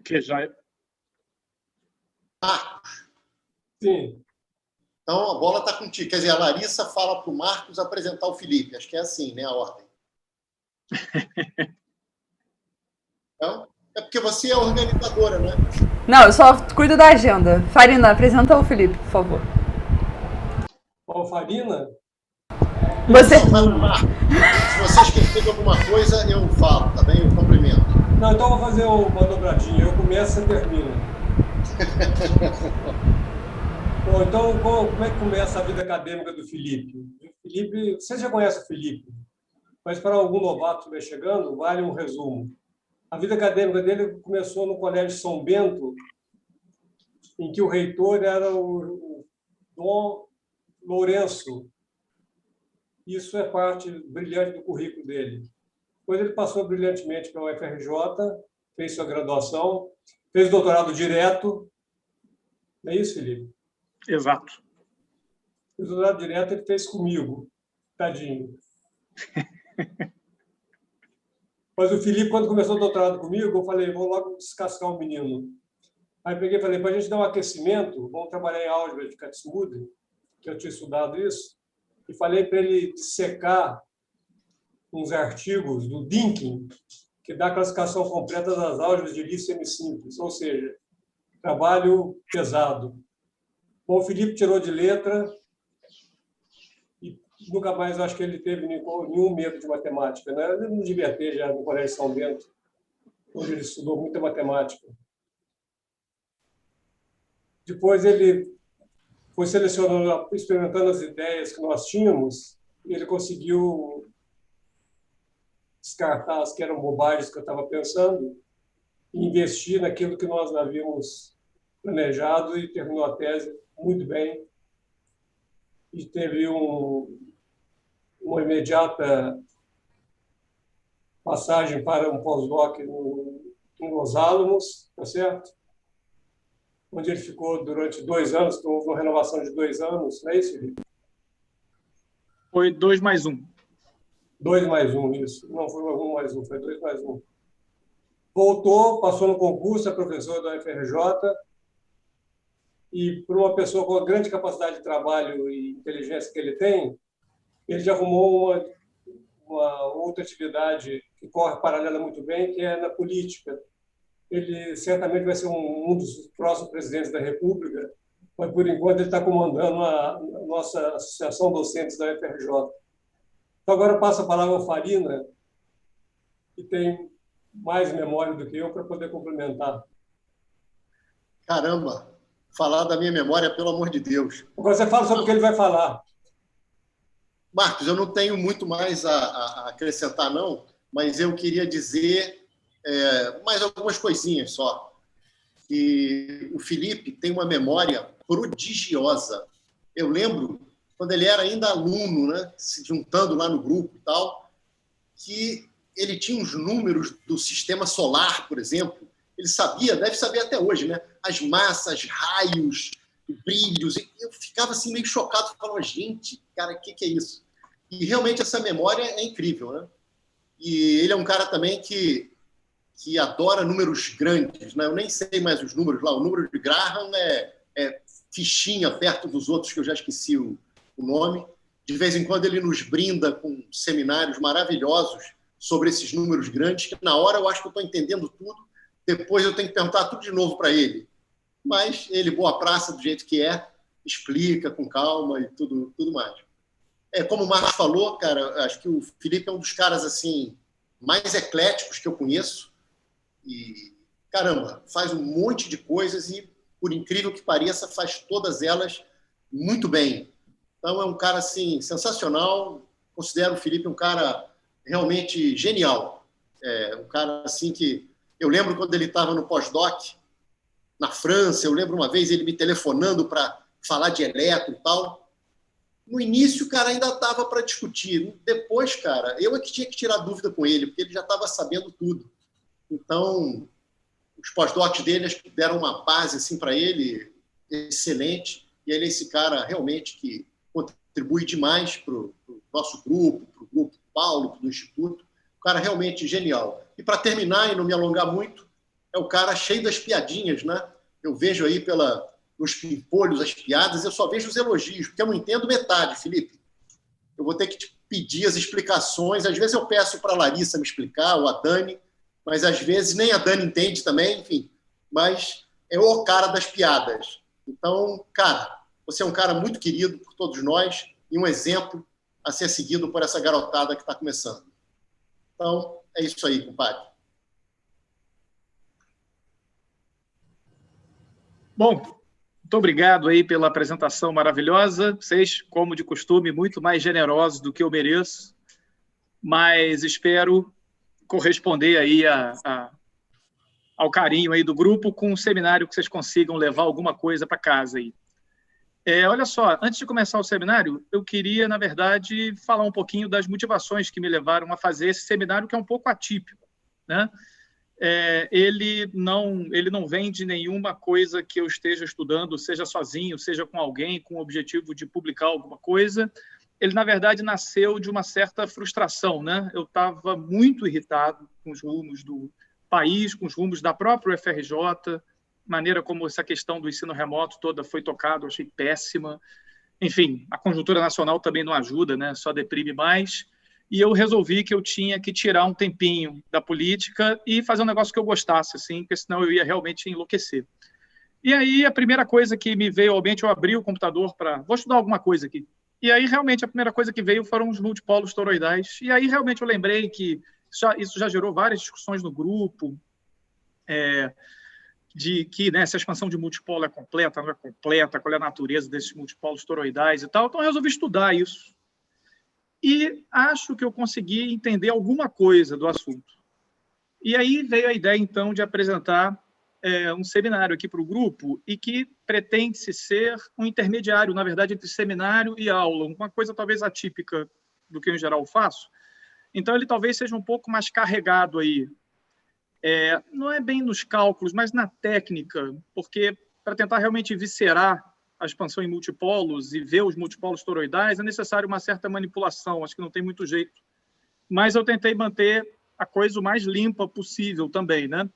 Que já é... Marcos. Sim. Então, a bola está contigo. Quer dizer, a Larissa fala para o Marcos apresentar o Felipe. Acho que é assim, né, a ordem. Então, é porque você é organizadora, né? Não, eu só cuido da agenda. Farina, apresenta o Felipe, por favor. Qual Farina? Você... Não, Marcos. Se você esquecer de alguma coisa, eu falo, tá bem? Eu cumprimento. Não, então eu vou fazer uma dobradinha. Eu começo e você termina. Bom, então, como é que começa a vida acadêmica do Felipe? Felipe, você já conhece o Felipe, mas para algum novato que vai chegando, vale um resumo. A vida acadêmica dele começou no Colégio São Bento, em que o reitor era o Dom Lourenço. Isso é parte brilhante do currículo dele. Depois ele passou brilhantemente pela UFRJ, fez sua graduação, fez doutorado direto. Não é isso, Felipe? Exato. O doutorado direto ele fez comigo, tadinho. Mas o Felipe, quando começou o doutorado comigo, eu falei, vou logo descascar o menino. Aí peguei e falei, para a gente dar um aquecimento, vamos trabalhar em álgebra de Kac-Moody, que eu tinha estudado isso, e falei para ele dissecar uns artigos do Dynkin, que dá a classificação completa das álgebras de Lie semisimples, ou seja, trabalho pesado. Bom, o Felipe tirou de letra e nunca mais acho que ele teve nenhum medo de matemática, né? Ele não devia ter já no Colégio São Bento, onde ele estudou muita matemática. Depois ele foi selecionando, experimentando as ideias que nós tínhamos, e ele conseguiu descartar as que eram bobagens que eu estava pensando e investir naquilo que nós havíamos planejado, e terminou a tese muito bem. E teve uma imediata passagem para um pós-doc em Los Alamos, tá certo? Onde ele ficou durante 2 anos, então houve uma renovação de 2 anos, não é isso, Felipe? Foi 2+1. 2+1, isso. Não foi 1+1, foi 2+1. Voltou, passou no concurso, é professor da UFRJ, e por uma pessoa com a grande capacidade de trabalho e inteligência que ele tem, ele já arrumou uma outra atividade que corre paralela muito bem, que é na política. Ele certamente vai ser um dos próximos presidentes da República, mas, por enquanto, ele está comandando a nossa Associação Docentes da UFRJ. Então, agora passa a palavra ao Farina, que tem mais memória do que eu, para poder complementar. Caramba, falar da minha memória, pelo amor de Deus. Agora você fala sobre o que ele vai falar. Marcos, eu não tenho muito mais a acrescentar, não, mas eu queria dizer mais algumas coisinhas só. Que o Felipe tem uma memória prodigiosa. Eu lembro, quando ele era ainda aluno, né, se juntando lá no grupo e tal, que ele tinha uns números do sistema solar, por exemplo. Ele sabia, deve saber até hoje, né, as massas, raios, brilhos. Eu ficava assim meio chocado, falava, gente, cara, o que é isso? E realmente essa memória é incrível, né? E ele é um cara também que adora números grandes, né? Eu nem sei mais os números lá. O número de Graham é fichinha perto dos outros, que eu já esqueci o nome. De vez em quando ele nos brinda com seminários maravilhosos sobre esses números grandes, que na hora eu acho que eu estou entendendo tudo, depois eu tenho que perguntar tudo de novo para ele. Mas ele, boa praça, do jeito que é, explica com calma e tudo mais. Como o Marcos falou, cara, acho que o Felipe é um dos caras assim mais ecléticos que eu conheço. E, caramba, faz um monte de coisas e, por incrível que pareça, faz todas elas muito bem. Então, é um cara, assim, sensacional. Considero o Felipe um cara realmente genial. Um cara, assim, que... Eu lembro quando ele estava no pós-doc, na França, eu lembro uma vez ele me telefonando para falar de eletro e tal. No início, o cara ainda estava para discutir. Depois, cara, eu é que tinha que tirar dúvida com ele, porque ele já estava sabendo tudo. Então, os pós-docs dele deram uma base assim, para ele excelente. E ele é esse cara realmente que contribui demais para o nosso grupo, para o grupo do Paulo, do Instituto. Um cara realmente genial. E para terminar, e não me alongar muito, é o cara cheio das piadinhas, né? Eu vejo aí nos pimpolhos as piadas, eu só vejo os elogios, porque eu não entendo metade, Felipe. Eu vou ter que te pedir as explicações. Às vezes eu peço para a Larissa me explicar, ou a Dani, mas às vezes nem a Dani entende também, enfim. Mas é o cara das piadas. Então, cara, você é um cara muito querido por todos nós e um exemplo a ser seguido por essa garotada que está começando. Então, é isso aí, compadre. Bom, muito obrigado aí pela apresentação maravilhosa. Vocês, como de costume, muito mais generosos do que eu mereço, mas espero corresponder aí ao carinho aí do grupo com um seminário que vocês consigam levar alguma coisa para casa aí. Olha só, antes de começar o seminário, eu queria, na verdade, falar um pouquinho das motivações que me levaram a fazer esse seminário, que é um pouco atípico, né? Ele não vem de nenhuma coisa que eu esteja estudando, seja sozinho, seja com alguém, com o objetivo de publicar alguma coisa. Ele, na verdade, nasceu de uma certa frustração, né? Eu estava muito irritado com os rumos do país, com os rumos da própria UFRJ, maneira como essa questão do ensino remoto toda foi tocada, eu achei péssima. Enfim, a conjuntura nacional também não ajuda, né? Só deprime mais. E eu resolvi que eu tinha que tirar um tempinho da política e fazer um negócio que eu gostasse, assim, porque senão eu ia realmente enlouquecer. E aí, a primeira coisa que me veio ao mente, eu abri o computador para... Vou estudar alguma coisa aqui. E aí, realmente, a primeira coisa que veio foram os multipolos toroidais. E aí, realmente, eu lembrei que isso já gerou várias discussões no grupo, de que, né, se a expansão de multipolo é completa, não é completa, qual é a natureza desses multipolos toroidais e tal. Então, eu resolvi estudar isso. E acho que eu consegui entender alguma coisa do assunto. E aí veio a ideia, então, de apresentar um seminário aqui para o grupo e que pretende-se ser um intermediário, na verdade, entre seminário e aula, uma coisa talvez atípica do que eu, em geral, faço. Então, ele talvez seja um pouco mais carregado aí. Não é bem nos cálculos, mas na técnica, porque para tentar realmente viscerar a expansão em multipolos e ver os multipolos toroidais, é necessário uma certa manipulação, acho que não tem muito jeito. Mas eu tentei manter a coisa o mais limpa possível também, né?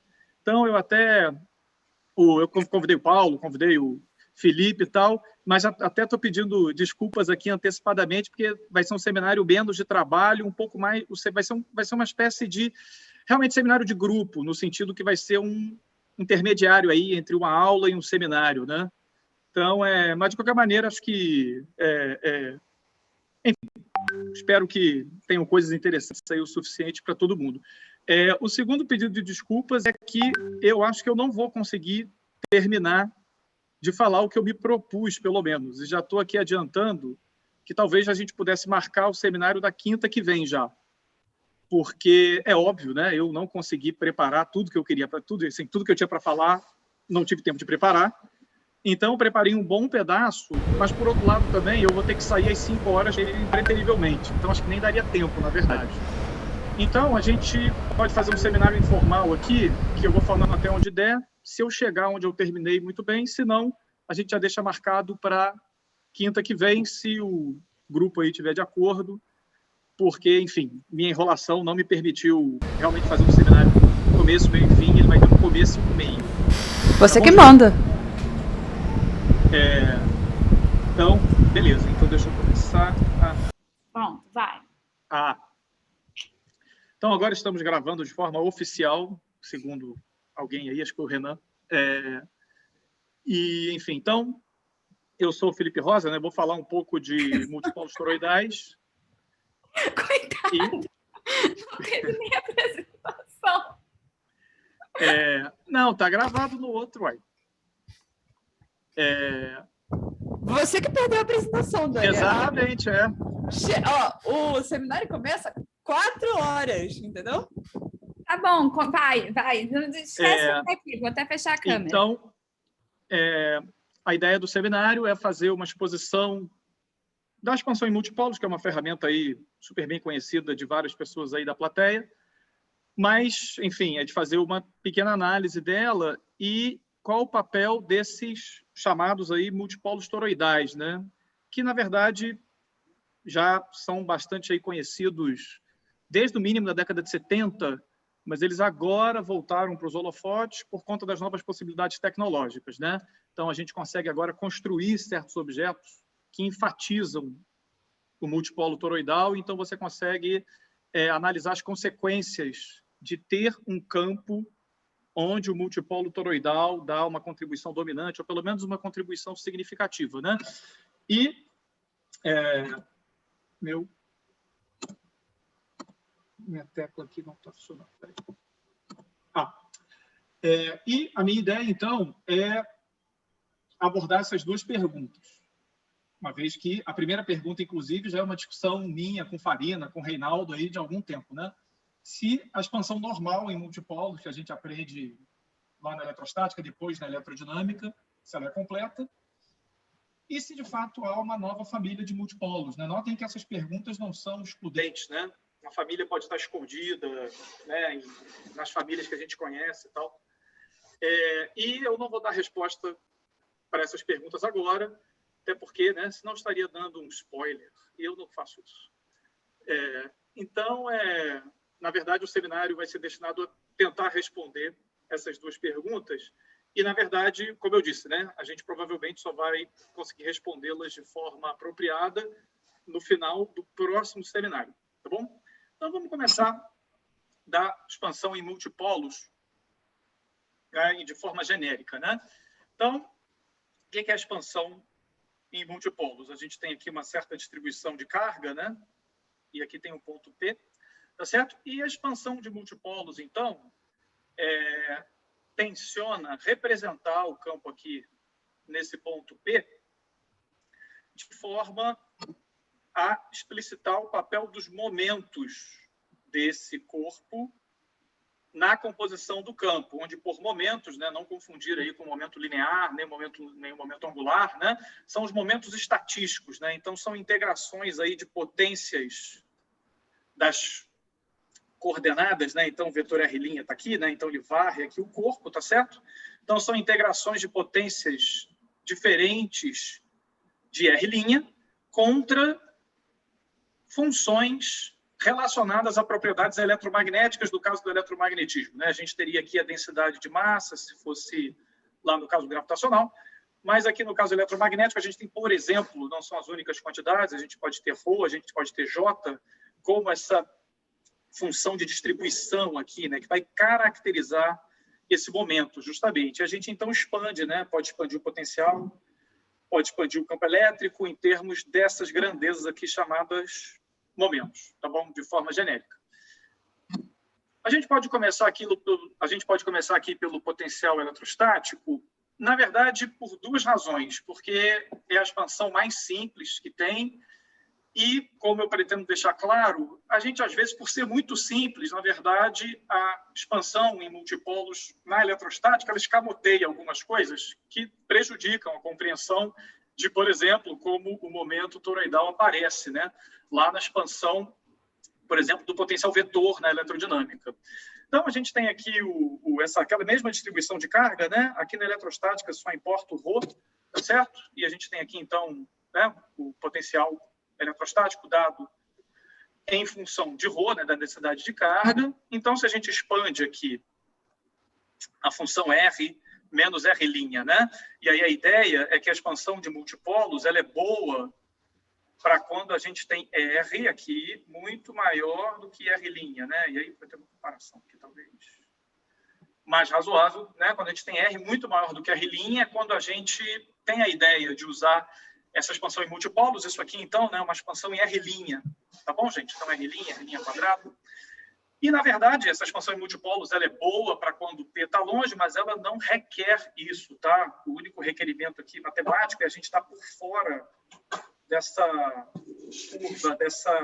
Então, eu convidei o Paulo, convidei o Felipe e tal, mas até estou pedindo desculpas aqui antecipadamente, porque vai ser um seminário menos de trabalho, um pouco mais, vai ser uma espécie de, realmente, seminário de grupo, no sentido que vai ser um intermediário aí entre uma aula e um seminário, né? Então, mas de qualquer maneira, acho que, enfim, espero que tenham coisas interessantes aí o suficiente para todo mundo. O segundo pedido de desculpas é que eu acho que eu não vou conseguir terminar de falar o que eu me propus, pelo menos. E já estou aqui adiantando que talvez a gente pudesse marcar o seminário da quinta que vem já. Porque é óbvio, né? Eu não consegui preparar tudo que eu queria, tudo que eu tinha para falar, não tive tempo de preparar. Então, eu preparei um bom pedaço, mas, por outro lado, também, eu vou ter que sair às 5 horas impreterivelmente. Então, acho que nem daria tempo, na verdade. Então, a gente pode fazer um seminário informal aqui, que eu vou falando até onde der. Se eu chegar onde eu terminei, muito bem. Se não, a gente já deixa marcado para quinta que vem, se o grupo aí estiver de acordo, porque, enfim, minha enrolação não me permitiu realmente fazer um seminário começo, meio e fim. Ele vai ter um começo e um meio. Você que manda. Então, beleza. Então, deixa eu começar. Pronto, vai. Então, agora estamos gravando de forma oficial, segundo alguém aí, acho que o Renan. E, enfim, então, eu sou o Felipe Rosa, né? Vou falar um pouco de multipolos toroidais. Coitado! Não teve nem apresentação. Não, tá gravado no outro, uai. Você que perdeu a apresentação, Dani. Exatamente, O seminário começa 4 horas, entendeu? Tá bom, vai. Não esquece aqui, vou até fechar a câmera. Então, a ideia do seminário é fazer uma exposição da expansão em multipolos, que é uma ferramenta aí super bem conhecida de várias pessoas aí da plateia, mas, enfim, é de fazer uma pequena análise dela e qual o papel desses chamados aí multipolos toroidais, né? Que, na verdade, já são bastante aí conhecidos desde o mínimo da década de 70, mas eles agora voltaram para os holofotes por conta das novas possibilidades tecnológicas, né? Então, a gente consegue agora construir certos objetos que enfatizam o multipolo toroidal, então você consegue analisar as consequências de ter um campo onde o multipolo toroidal dá uma contribuição dominante, ou pelo menos uma contribuição significativa, né? E minha tecla aqui não está funcionando. E a minha ideia, então, é abordar essas duas perguntas. Uma vez que a primeira pergunta, inclusive, já é uma discussão minha com Farina, com Reinaldo, aí de algum tempo, né? Se a expansão normal em multipolos, que a gente aprende lá na eletrostática, depois na eletrodinâmica, se ela é completa, e se, de fato, há uma nova família de multipolos, né? Notem que essas perguntas não são excludentes, né? Uma família pode estar escondida, né, nas famílias que a gente conhece e tal. E eu não vou dar resposta para essas perguntas agora, até porque, né, senão estaria dando um spoiler, e eu não faço isso. Então, na verdade, o seminário vai ser destinado a tentar responder essas duas perguntas, e, na verdade, como eu disse, né, a gente provavelmente só vai conseguir respondê-las de forma apropriada no final do próximo seminário, tá bom? Então, vamos começar da expansão em multipolos, de forma genérica, né? Então, o que é a expansão em multipolos? A gente tem aqui uma certa distribuição de carga, né? E aqui tem o ponto P, tá certo? E a expansão de multipolos, então, tenciona representar o campo aqui nesse ponto P de forma a explicitar o papel dos momentos desse corpo na composição do campo, onde por momentos, né, não confundir aí com momento linear, nem momento angular, né, são os momentos estatísticos, né, então são integrações aí de potências das coordenadas, né, então o vetor R' está aqui, né, então ele varre aqui o corpo, tá certo? Então são integrações de potências diferentes de R' contra funções relacionadas a propriedades eletromagnéticas, do caso do eletromagnetismo, né? A gente teria aqui a densidade de massa, se fosse lá no caso gravitacional, mas aqui no caso eletromagnético a gente tem, por exemplo, não são as únicas quantidades, a gente pode ter ρ, a gente pode ter J, como essa função de distribuição aqui, né, que vai caracterizar esse momento, justamente. A gente, então, expande, né? Pode expandir o potencial, pode expandir o campo elétrico em termos dessas grandezas aqui chamadas momentos, tá bom? De forma genérica. A gente pode começar aqui pelo potencial eletrostático, na verdade, por duas razões, porque é a expansão mais simples que tem e, como eu pretendo deixar claro, a gente, às vezes, por ser muito simples, na verdade, a expansão em multipolos na eletrostática, ela escamoteia algumas coisas que prejudicam a compreensão de, por exemplo, como o momento toroidal aparece, né, lá na expansão, por exemplo, do potencial vetor na eletrodinâmica. Então, a gente tem aqui aquela mesma distribuição de carga, né? Aqui na eletrostática só importa o ρ, tá certo? E a gente tem aqui, então, né, o potencial eletrostático dado em função de ρ, né, da densidade de carga. Então, se a gente expande aqui a função R menos R', né? E aí a ideia é que a expansão de multipolos ela é boa para quando a gente tem R aqui muito maior do que R', né? E aí vai ter uma comparação aqui, talvez mais razoável, né? Quando a gente tem R muito maior do que R', é quando a gente tem a ideia de usar essa expansão em multipolos. Isso aqui, então, né, é uma expansão em R', tá bom, gente? Então, R' quadrado. E, na verdade, essa expansão em multipolos ela é boa para quando o P está longe, mas ela não requer isso, tá? O único requerimento aqui matemático é a gente estar por fora dessa curva,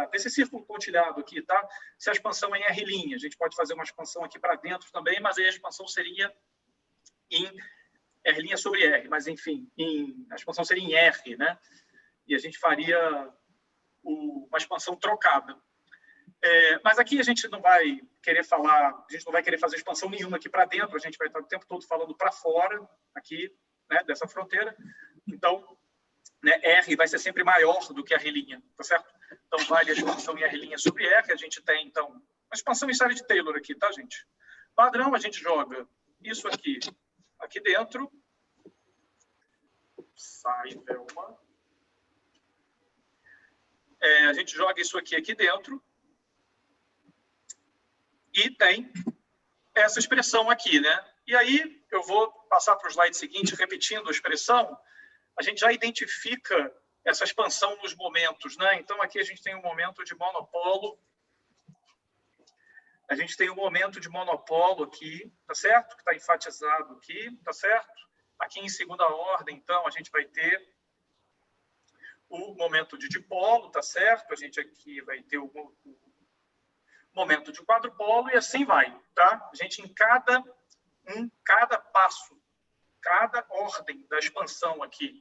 desse círculo pontilhado aqui, tá? Se a expansão é em R', a gente pode fazer uma expansão aqui para dentro também, mas aí a expansão seria em R' sobre R, mas, enfim, a expansão seria em R, né? E a gente faria uma expansão trocada. Mas aqui a gente não vai querer fazer expansão nenhuma aqui para dentro, a gente vai estar o tempo todo falando para fora, aqui, né, dessa fronteira. Então, né, R vai ser sempre maior do que R', tá certo? Então, vale a expansão em R' sobre R, a gente tem, então, expansão em série de Taylor aqui, tá, gente? Padrão, a gente joga isso aqui dentro. Sai, Velma. A gente joga isso aqui dentro. E tem essa expressão aqui, né? E aí, eu vou passar para o slide seguinte, repetindo a expressão. A gente já identifica essa expansão nos momentos, né? Então, aqui a gente tem um momento de monopolo. A gente tem um momento de monopolo aqui, tá certo? Que está enfatizado aqui, tá certo? Aqui em segunda ordem, então, a gente vai ter o momento de dipolo, tá certo? A gente aqui vai ter o momento de quadrupolo e assim vai, tá? A gente, em cada passo, cada ordem da expansão aqui,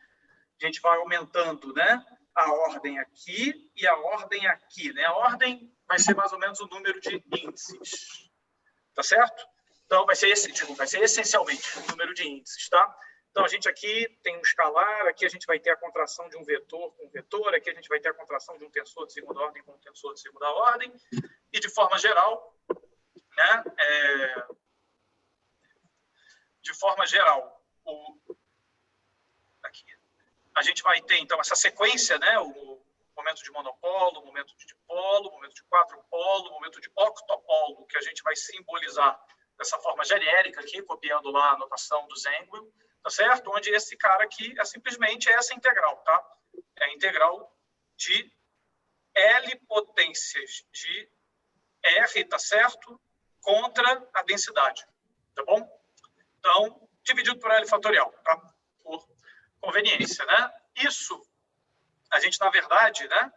a gente vai aumentando, né? A ordem aqui e a ordem aqui, né? A ordem vai ser mais ou menos o número de índices, tá certo? Então, vai ser essencialmente o número de índices, tá? Então, a gente aqui tem um escalar, aqui a gente vai ter a contração de um vetor com um vetor, aqui a gente vai ter a contração de um tensor de segunda ordem com um tensor de segunda ordem, e de forma geral, né? De forma geral, aqui, a gente vai ter, então, essa sequência, né? O momento de monopolo, o momento de dipolo, o momento de quadrupolo, o momento de octopolo, que a gente vai simbolizar dessa forma genérica aqui, copiando lá a notação do Zengel, tá certo? Onde esse cara aqui é simplesmente essa integral, tá? É a integral de L potências de R, tá certo? Contra a densidade, tá bom? Então, dividido por L fatorial, tá? Por conveniência, né? Isso, a gente, na verdade, né,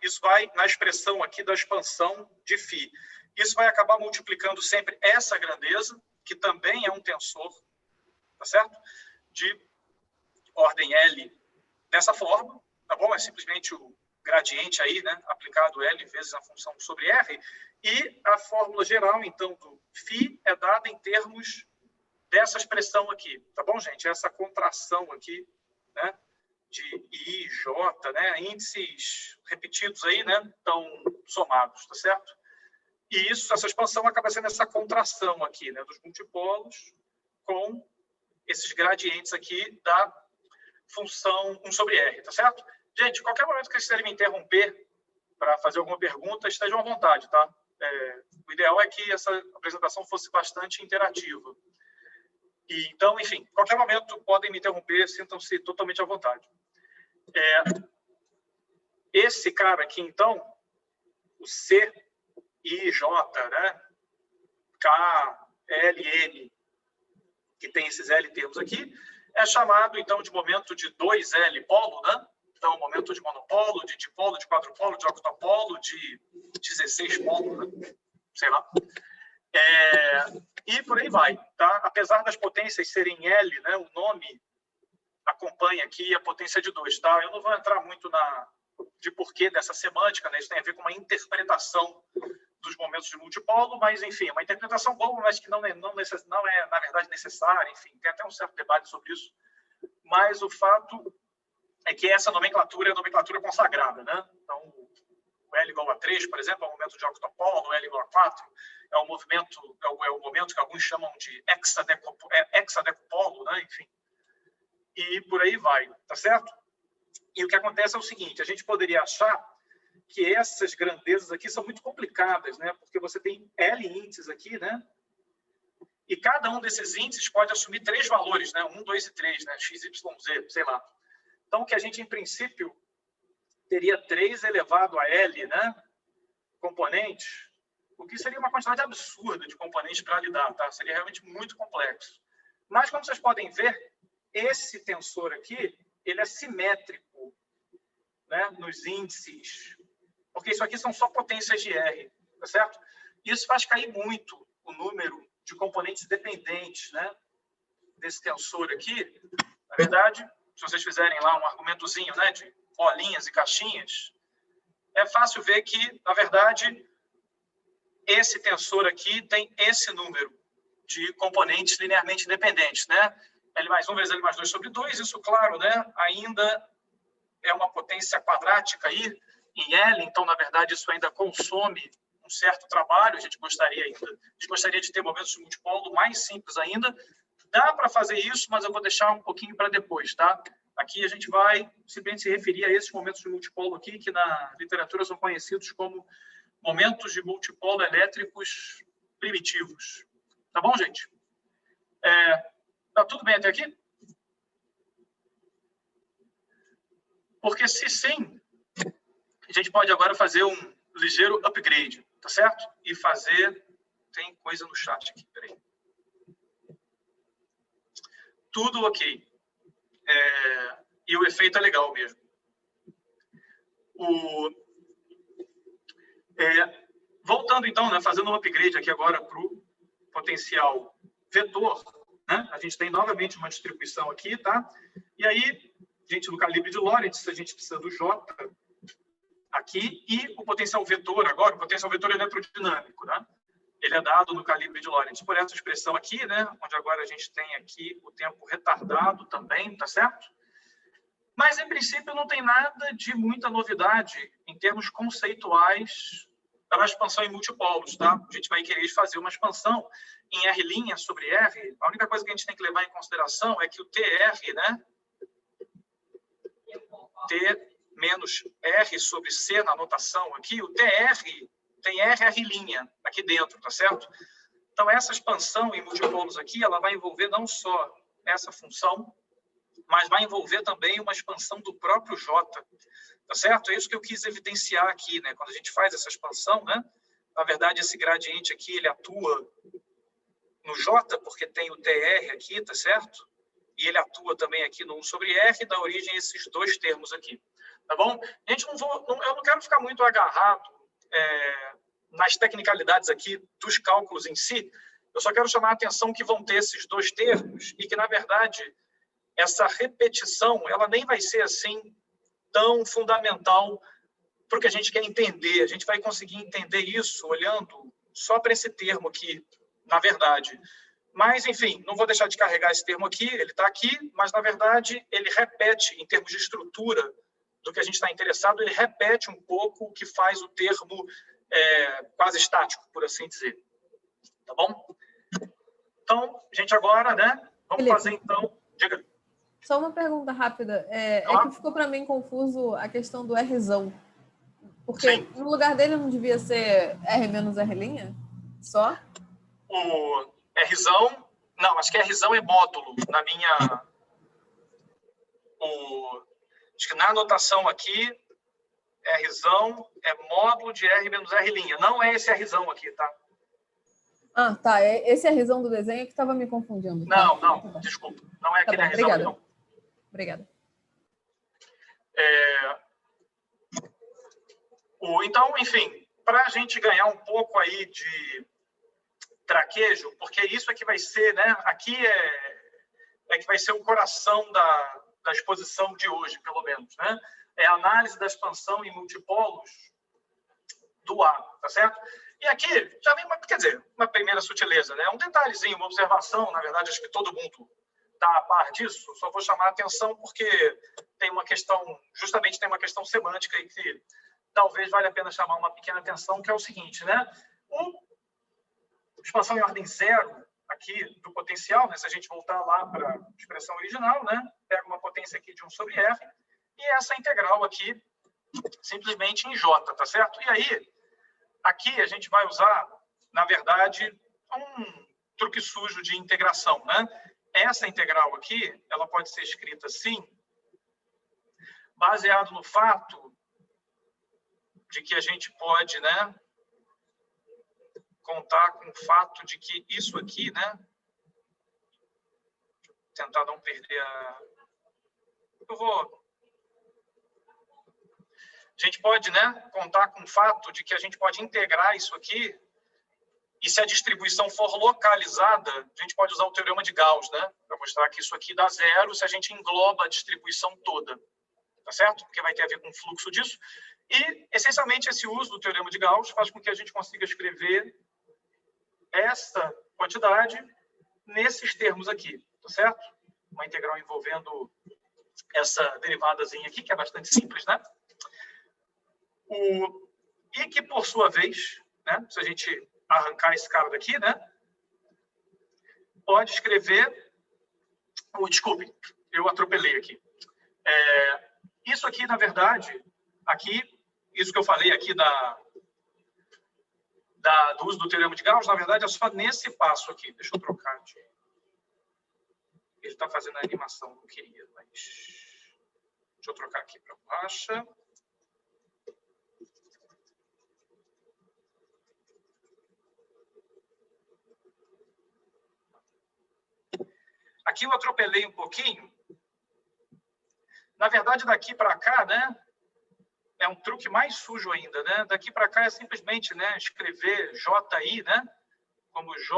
isso vai na expressão aqui da expansão de φ. Isso vai acabar multiplicando sempre essa grandeza, que também é um tensor, tá certo? De ordem L dessa forma, tá bom? É simplesmente o gradiente aí, né, aplicado L vezes a função sobre R, e a fórmula geral, então, do φ é dada em termos dessa expressão aqui, tá bom, gente? Essa contração aqui, né, de I, J, né, índices repetidos aí, né, estão somados, tá certo? E isso, essa expansão acaba sendo essa contração aqui, né, dos multipolos com esses gradientes aqui da função 1 sobre R, tá certo? Gente, qualquer momento que vocês quiserem me interromper para fazer alguma pergunta, estejam à vontade, tá? O ideal é que essa apresentação fosse bastante interativa. E, então, enfim, qualquer momento podem me interromper, sintam-se totalmente à vontade. Esse cara aqui, então, o C, I, J, né? K, L, N, que tem esses L termos aqui, é chamado, então, de momento de 2L polo, né? Então, momento de monopolo, de dipolo, de quadrupolo, de octopolo, de 16 polo, né? Sei lá. E por aí vai, tá? Apesar das potências serem L, né? O nome acompanha aqui a potência de 2, tá? Eu não vou entrar muito de porquê dessa semântica, né? Isso tem a ver com uma interpretação dos momentos de multipolo, mas, enfim, uma interpretação boa, mas que não é, na verdade, necessária. Enfim, tem até um certo debate sobre isso. Mas o fato é que essa nomenclatura é a nomenclatura consagrada, né? Então, o L igual a 3, por exemplo, é o momento de octopolo, o L igual a 4 é o momento que alguns chamam de hexadecupolo, né? Enfim. E por aí vai, tá certo? E o que acontece é o seguinte, a gente poderia achar que essas grandezas aqui são muito complicadas, né? Porque você tem L índices aqui, né? E cada um desses índices pode assumir 3 valores, né? 1, 2 e 3, né? X, Y, Z, sei lá. Então, que a gente, em princípio, teria 3 elevado a L, né? Componentes, o que seria uma quantidade absurda de componentes para lidar, tá? Seria realmente muito complexo. Mas, como vocês podem ver, esse tensor aqui, ele é simétrico, né? Nos índices, porque isso aqui são só potências de R, tá certo? Isso faz cair muito o número de componentes dependentes, né? Desse tensor aqui. Na verdade, se vocês fizerem lá um argumentozinho, né, de bolinhas e caixinhas, é fácil ver que, na verdade, esse tensor aqui tem esse número de componentes linearmente independentes, né? L mais 1 vezes L mais 2 sobre 2, isso, claro, né, ainda é uma potência quadrática aí em L, então, na verdade, isso ainda consome um certo trabalho, a gente gostaria de ter momentos de multipolo mais simples ainda. Dá para fazer isso, mas eu vou deixar um pouquinho para depois, tá? Aqui a gente vai simplesmente se referir a esses momentos de multipolo aqui, que na literatura são conhecidos como momentos de multipolo elétricos primitivos. Tá bom, gente? Tá tudo bem até aqui? Porque se sim, a gente pode agora fazer um ligeiro upgrade, tá certo? E fazer... Tem coisa no chat aqui, peraí. Tudo ok. E o efeito é legal mesmo. Voltando, então, né, fazendo um upgrade aqui agora para o potencial vetor, né? A gente tem novamente uma distribuição aqui, tá? E aí, gente, no calibre de Lorentz, a gente precisa do J aqui e o potencial vetor agora, o potencial vetor eletrodinâmico, né? Ele é dado no calibre de Lorentz por essa expressão aqui, né? Onde agora a gente tem aqui o tempo retardado também, tá certo? Mas, em princípio, não tem nada de muita novidade em termos conceituais para a expansão em multipolos, tá? A gente vai querer fazer uma expansão em R' sobre R. A única coisa que a gente tem que levar em consideração é que o TR, né? T menos R sobre C na notação aqui, o TR tem R' aqui dentro, tá certo? Então, essa expansão em multipolos aqui, ela vai envolver não só essa função, mas vai envolver também uma expansão do próprio J, tá certo? É isso que eu quis evidenciar aqui, né? Quando a gente faz essa expansão, né? Na verdade, esse gradiente aqui, ele atua no J, porque tem o TR aqui, tá certo? E ele atua também aqui no 1 sobre R, dá origem a esses dois termos aqui, tá bom? Gente, eu não quero ficar muito agarrado nas tecnicalidades aqui dos cálculos em si, eu só quero chamar a atenção que vão ter esses dois termos e que, na verdade, essa repetição, ela nem vai ser assim tão fundamental para o que a gente quer entender. A gente vai conseguir entender isso olhando só para esse termo aqui, na verdade. Mas, enfim, não vou deixar de carregar esse termo aqui, ele está aqui, mas, na verdade, ele repete, em termos de estrutura do que a gente está interessado, ele repete um pouco o que faz o termo quase estático, por assim dizer. Tá bom? Então, gente, agora, né? Vamos Felipe, fazer, então... Diga. Só uma pergunta rápida. É que ficou para mim confuso a questão do Rzão. Porque Sim. No lugar dele não devia ser R menos R'? Só? O Rzão... Não, acho que Rzão é módulo. Na minha... Acho que na anotação aqui, Rzão é módulo de R menos R'. Não é esse Rzão aqui, tá? Ah, tá. Esse Rzão do desenho que estava me confundindo. Não, tá? não, desculpa. Não é aquele Rzão, obrigada. não. Obrigada. Então, enfim, para a gente ganhar um pouco aí de traquejo, porque isso é que vai ser, né? Aqui é que vai ser o coração da exposição de hoje, pelo menos, né? É a análise da expansão em multipolos do A, tá certo? E aqui já vem uma primeira sutileza, né? Um detalhezinho, uma observação, na verdade, acho que todo mundo está a par disso, só vou chamar a atenção porque tem uma questão semântica aí que talvez valha a pena chamar uma pequena atenção, que é o seguinte, né? Expansão em ordem zero aqui do potencial, né? Se a gente voltar lá para a expressão original, né? Pega uma potência aqui de 1 sobre R e essa integral aqui simplesmente em J, tá certo? E aí, aqui a gente vai usar, na verdade, um truque sujo de integração, né? Essa integral aqui, ela pode ser escrita assim, baseado no fato de que a gente pode, né, contar com o fato de que isso aqui, né, tentar não perder a... A gente pode, né, contar com o fato de que a gente pode integrar isso aqui e se a distribuição for localizada, a gente pode usar o teorema de Gauss, né, para mostrar que isso aqui dá zero se a gente engloba a distribuição toda, tá certo? Porque vai ter a ver com o fluxo disso. E, essencialmente, esse uso do teorema de Gauss faz com que a gente consiga escrever essa quantidade nesses termos aqui, tá certo? Uma integral envolvendo essa derivadazinha aqui, que é bastante simples, né? E que, por sua vez, né? Se a gente arrancar esse cara daqui, né? Pode escrever... desculpe, eu atropelei aqui. Isso aqui, na verdade, isso que eu falei aqui do uso do teorema de Gauss, na verdade, é só nesse passo aqui. Deixa eu trocar de... Ele está fazendo a animação, não queria, mas... Deixa eu trocar aqui para baixa. Aqui eu atropelei um pouquinho. Na verdade, daqui para cá, né? É um truque mais sujo ainda, né? Daqui para cá é simplesmente, né, escrever JI, né? Como JIK,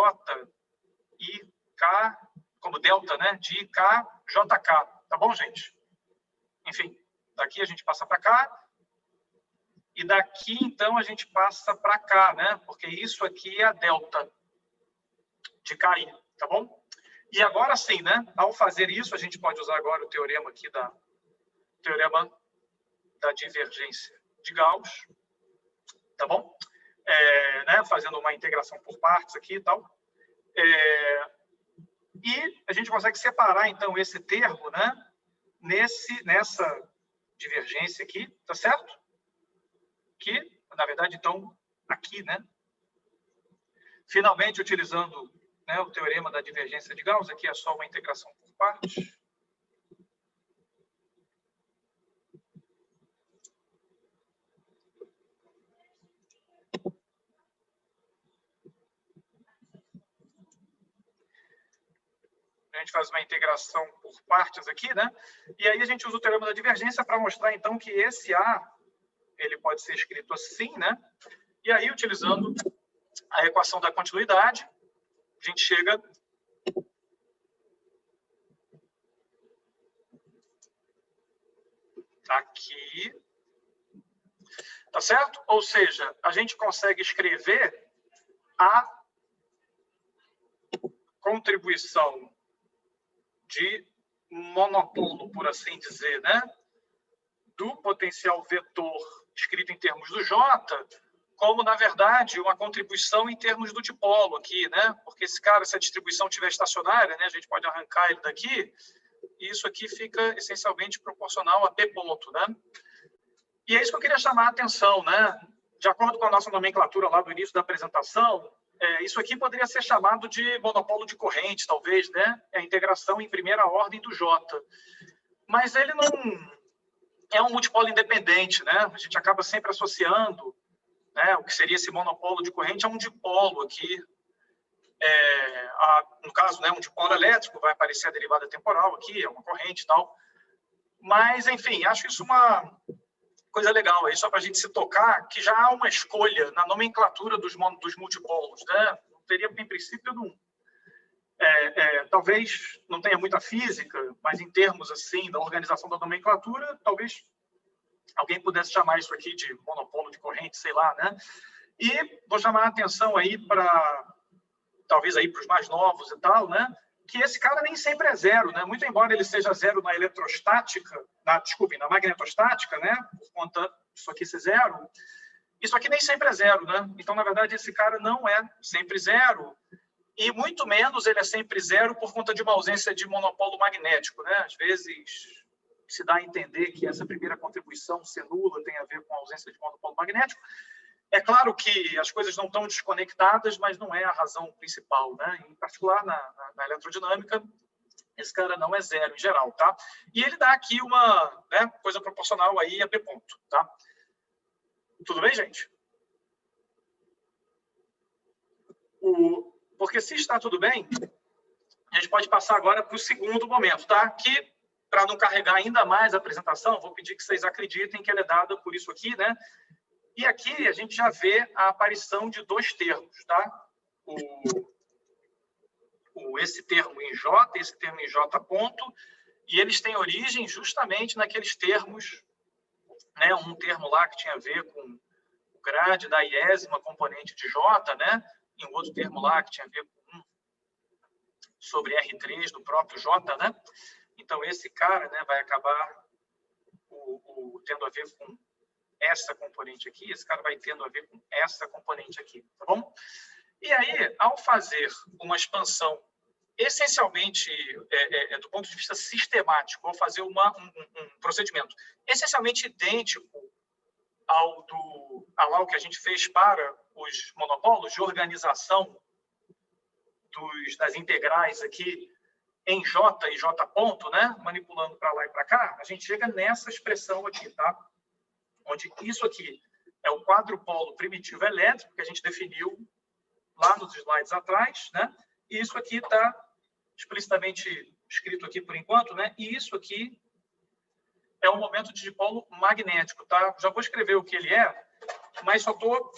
como delta, né? De IK, JK. Tá bom, gente? Enfim, daqui a gente passa para cá. E daqui, então, a gente passa para cá, né? Porque isso aqui é a delta de KI, tá bom? E agora sim, né? Ao fazer isso, a gente pode usar agora o teorema aqui teorema da divergência de Gauss, tá bom? Né? Fazendo uma integração por partes aqui e tal. E a gente consegue separar, então, esse termo, né? Nessa divergência aqui, tá certo? Que, na verdade, então, aqui, né? Finalmente, utilizando, né, o teorema da divergência de Gauss, aqui é só uma integração por partes. A gente faz uma integração por partes aqui, né? E aí a gente usa o teorema da divergência para mostrar, então, que esse A, ele pode ser escrito assim, né? E aí, utilizando a equação da continuidade, a gente chega aqui, tá certo? Ou seja, a gente consegue escrever a contribuição de monopolo, por assim dizer, né? Do potencial vetor escrito em termos do J, como, na verdade, uma contribuição em termos do dipolo aqui, né? Porque esse cara, se a distribuição estiver estacionária, né, a gente pode arrancar ele daqui, e isso aqui fica essencialmente proporcional a P ponto, né? E é isso que eu queria chamar a atenção, né? De acordo com a nossa nomenclatura lá do início da apresentação, isso aqui poderia ser chamado de monopolo de corrente, talvez, né? É a integração em primeira ordem do J. Mas ele não é um multipolo independente, né? A gente acaba sempre associando, né, o que seria esse monopolo de corrente a um dipolo aqui. No caso, né, um dipolo elétrico, vai aparecer a derivada temporal aqui, é uma corrente e tal. Mas, enfim, acho isso uma coisa legal aí, só para a gente se tocar, que já há uma escolha na nomenclatura dos multipolos, né? Não teria, em princípio, talvez não tenha muita física, mas em termos assim da organização da nomenclatura, talvez alguém pudesse chamar isso aqui de monopolo de corrente, sei lá, né? E vou chamar a atenção aí talvez aí para os mais novos e tal, né? Que esse cara nem sempre é zero, né? Muito embora ele seja zero na eletrostática, na magnetostática, né? Por conta disso aqui ser zero, isso aqui nem sempre é zero, né? Então, na verdade, esse cara não é sempre zero, e muito menos ele é sempre zero por conta de uma ausência de monopolo magnético, né? Às vezes se dá a entender que essa primeira contribuição ser nula tem a ver com a ausência de monopolo magnético. É claro que as coisas não estão desconectadas, mas não é a razão principal, né? Em particular, na eletrodinâmica, esse cara não é zero em geral, tá? E ele dá aqui uma, né, coisa proporcional aí a P ponto, tá? Tudo bem, gente? Porque se está tudo bem, a gente pode passar agora para o segundo momento, tá? Que, para não carregar ainda mais a apresentação, vou pedir que vocês acreditem que ela é dada por isso aqui, né? E aqui a gente já vê a aparição de dois termos, tá? Esse termo em J, esse termo em J ponto, e eles têm origem justamente naqueles termos, né? Um termo lá que tinha a ver com o grade da iésima componente de J, né? E um outro termo lá que tinha a ver com sobre R3 do próprio J, né? Então, esse cara, né, vai acabar tendo a ver com essa componente aqui, esse cara vai tendo a ver com essa componente aqui, tá bom? E aí, ao fazer uma expansão essencialmente, do ponto de vista sistemático, ao fazer um procedimento essencialmente idêntico ao que a gente fez para os monopolos de organização das integrais aqui em J e J ponto, né? Manipulando para lá e para cá, a gente chega nessa expressão aqui, tá? Onde isso aqui é o quadrupolo primitivo elétrico que a gente definiu lá nos slides atrás, né? E isso aqui está explicitamente escrito aqui por enquanto, né? E isso aqui é um momento de dipolo magnético, tá? Já vou escrever o que ele é, mas só estou...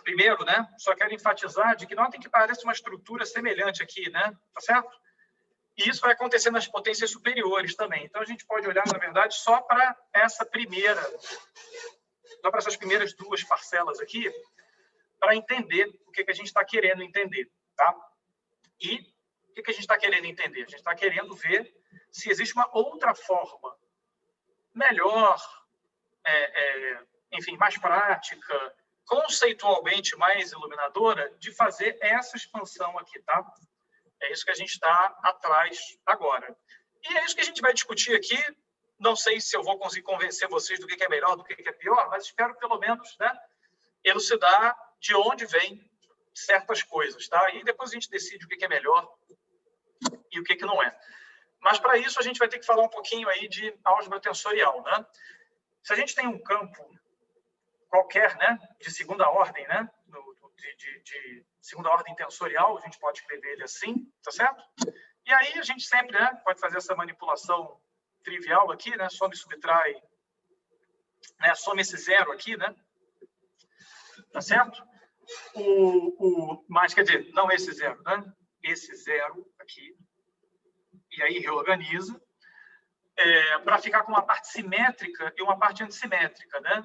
Primeiro, né? Só quero enfatizar de que notem que parece uma estrutura semelhante aqui, né? Tá certo? E isso vai acontecer nas potências superiores também. Então, a gente pode olhar, na verdade, só para essas primeiras duas parcelas aqui, para entender o que a gente está querendo entender, tá? E o que a gente está querendo entender? A gente está querendo ver se existe uma outra forma melhor, enfim, mais prática, conceitualmente mais iluminadora, de fazer essa expansão aqui, tá? É isso que a gente está atrás agora. E é isso que a gente vai discutir aqui. Não sei se eu vou conseguir convencer vocês do que é melhor, do que é pior, mas espero, pelo menos, né, elucidar de onde vem certas coisas, tá? E depois a gente decide o que é melhor e o que não é. Mas, para isso, a gente vai ter que falar um pouquinho aí de álgebra tensorial, né? Se a gente tem um campo qualquer, né, de segunda ordem, né, de segunda ordem tensorial, a gente pode escrever ele assim, tá certo? E aí a gente sempre, né, pode fazer essa manipulação trivial aqui, né, soma e subtrai, né, soma esse zero aqui, né, tá certo? Mas, quer dizer, não esse zero, né, esse zero aqui, e aí reorganiza, para ficar com uma parte simétrica e uma parte antissimétrica, né?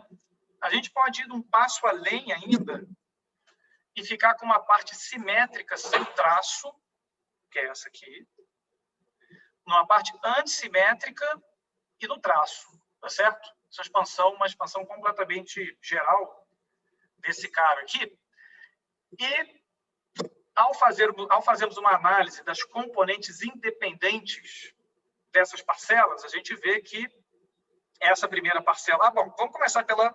A gente pode ir um passo além ainda e ficar com uma parte simétrica sem traço, que é essa aqui, numa parte antissimétrica e no traço, tá certo? Essa expansão, uma expansão completamente geral desse cara aqui. E, ao fazermos uma análise das componentes independentes dessas parcelas, a gente vê que essa primeira parcela... bom, vamos começar pela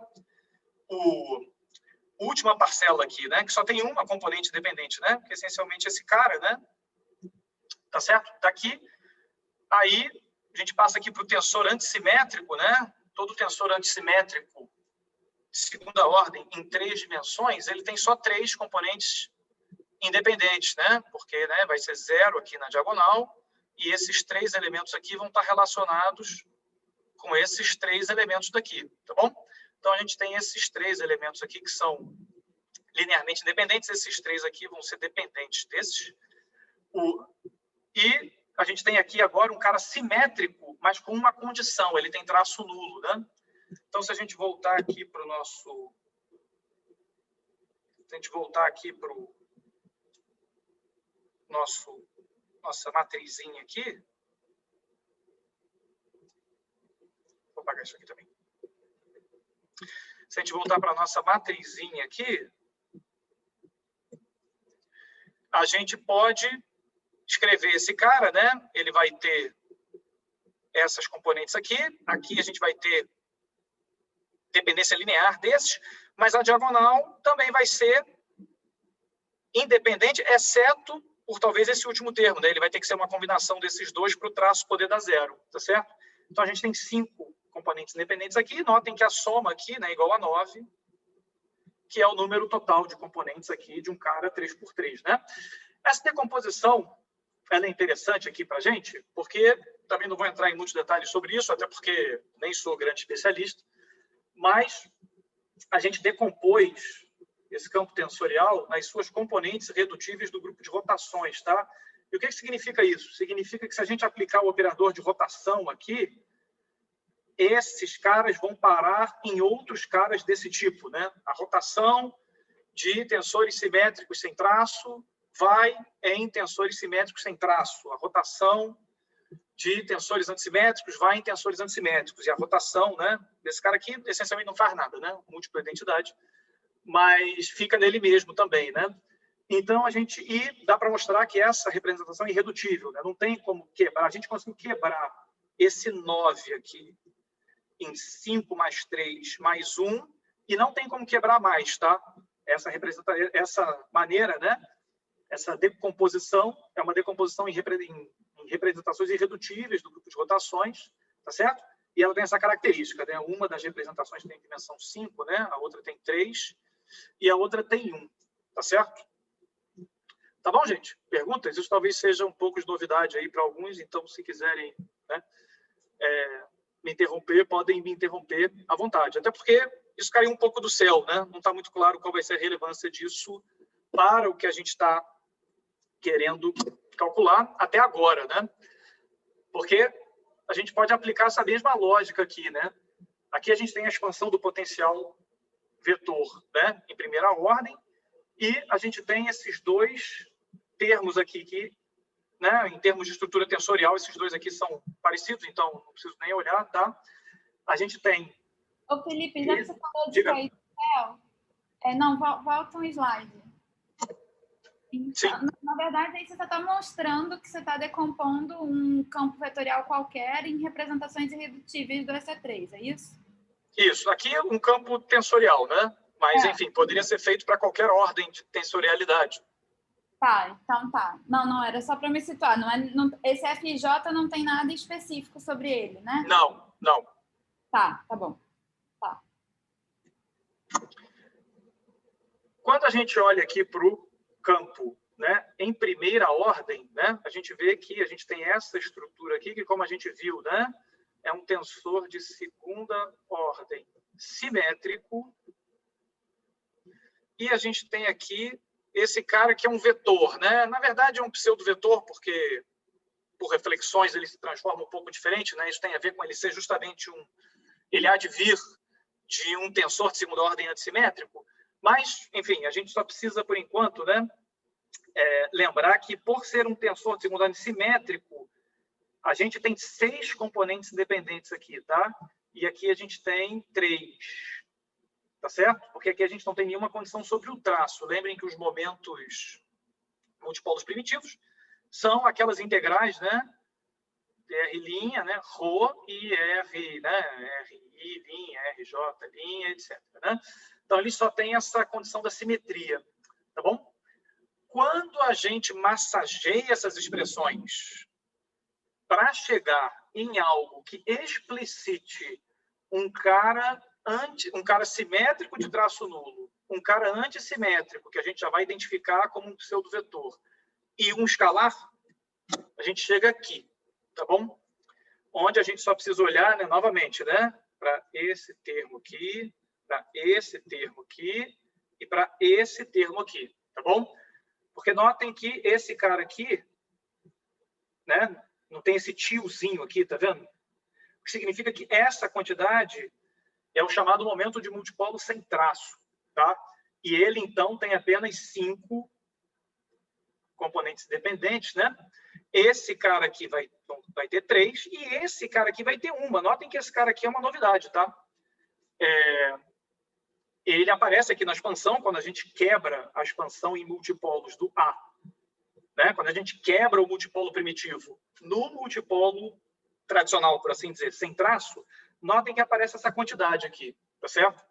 última parcela aqui, né? Que só tem uma componente dependente, né? Que é essencialmente esse cara, né? Tá certo? Daqui, aí, a gente passa aqui para o tensor antissimétrico, né? Todo tensor antissimétrico de segunda ordem em 3 dimensões, ele tem só 3 componentes independentes, né? Porque, né, vai ser 0 aqui na diagonal e esses 3 elementos aqui vão estar relacionados com esses 3 elementos daqui, tá bom? Então, a gente tem esses 3 elementos aqui que são linearmente independentes, esses 3 aqui vão ser dependentes desses. E a gente tem aqui agora um cara simétrico, mas com uma condição, ele tem traço nulo, né? Então, se a gente voltar aqui para o nosso... Se a gente voltar aqui para o nossa matrizinha aqui... Vou apagar isso aqui também. Se a gente voltar para a nossa matrizinha aqui, a gente pode escrever esse cara, né? Ele vai ter essas componentes aqui. Aqui a gente vai ter dependência linear desses, mas a diagonal também vai ser independente, exceto por talvez esse último termo, né? Ele vai ter que ser uma combinação desses dois para o traço poder dar 0, tá certo? Então, a gente tem 5 componentes independentes aqui. Notem que a soma aqui, né, é igual a 9, que é o número total de componentes aqui de um cara 3×3, né? Essa decomposição, ela é interessante aqui para a gente, porque também não vou entrar em muitos detalhes sobre isso, até porque nem sou grande especialista, mas a gente decompôs esse campo tensorial nas suas componentes redutíveis do grupo de rotações, tá? E o que significa isso? Significa que se a gente aplicar o operador de rotação aqui, esses caras vão parar em outros caras desse tipo, né? A rotação de tensores simétricos sem traço vai em tensores simétricos sem traço. A rotação de tensores antissimétricos vai em tensores antissimétricos. E a rotação, né, desse cara aqui, essencialmente não faz nada, né? Múltipla identidade, mas fica nele mesmo também, né? Então, e dá para mostrar que essa representação é irredutível, né? Não tem como quebrar. A gente conseguiu quebrar esse 9 aqui em 5 mais 3 mais 1, e não tem como quebrar mais, tá? Essa maneira, né? Essa decomposição é uma decomposição em representações irredutíveis do grupo de rotações, tá certo? E ela tem essa característica, né? Uma das representações tem dimensão 5, né? A outra tem 3 e a outra tem 1, tá certo? Tá bom, gente? Perguntas? Isso talvez seja um pouco de novidade aí para alguns, então se quiserem, né, me interromper, podem me interromper à vontade. Até porque isso caiu um pouco do céu, né? Não está muito claro qual vai ser a relevância disso para o que a gente está querendo calcular até agora, né? Porque a gente pode aplicar essa mesma lógica aqui, né? Aqui a gente tem a expansão do potencial vetor, né, em primeira ordem, e a gente tem esses dois termos aqui que, né, em termos de estrutura tensorial, esses dois aqui são parecidos, então não preciso nem olhar, tá? A gente tem... Ô, Felipe, já que você falou de cair do céu... não, volta um slide. Então, na verdade, aí você está mostrando que você está decompondo um campo vetorial qualquer em representações irredutíveis do EC3, é isso? Isso. Aqui é um campo tensorial, né? Mas, enfim, poderia ser feito para qualquer ordem de tensorialidade. Tá, então tá. Não, era só para me situar. Esse FJ não tem nada específico sobre ele, né? Não. Tá bom. Tá. Quando a gente olha aqui para o campo, né, em primeira ordem, né, a gente vê que a gente tem essa estrutura aqui, que como a gente viu, né, é um tensor de segunda ordem simétrico. E a gente tem aqui esse cara que é um vetor, né? Na verdade, é um pseudo-vetor, porque por reflexões ele se transforma um pouco diferente, né? Isso tem a ver com ele ser justamente ele há de vir de um tensor de segunda ordem antissimétrico. Mas, enfim, a gente só precisa, por enquanto, né, lembrar que, por ser um tensor de segunda ordem simétrico, a gente tem 6 componentes independentes aqui, tá? E aqui a gente tem 3. Tá certo? Porque aqui a gente não tem nenhuma condição sobre o traço. Lembrem que os momentos multipolos primitivos são aquelas integrais, né? R', né? Rho e R, né? RI', RJ', etc. Né? Então, ele só tem essa condição da simetria. Tá bom? Quando a gente massageia essas expressões para chegar em algo que explicite um cara simétrico de traço nulo, um cara antissimétrico, que a gente já vai identificar como um pseudo-vetor, e um escalar, a gente chega aqui, tá bom? Onde a gente só precisa olhar, né, novamente, né, para esse termo aqui, para esse termo aqui e para esse termo aqui, tá bom? Porque notem que esse cara aqui, né, não tem esse tiozinho aqui, tá vendo? O que significa que essa quantidade é o chamado momento de multipolo sem traço, tá? E ele, então, tem apenas 5 componentes dependentes, né? Esse cara aqui vai ter 3 e esse cara aqui vai ter 1. Notem que esse cara aqui é uma novidade, tá? Ele aparece aqui na expansão quando a gente quebra a expansão em multipolos do A, né? Quando a gente quebra o multipolo primitivo no multipolo tradicional, por assim dizer, sem traço, notem que aparece essa quantidade aqui, tá certo?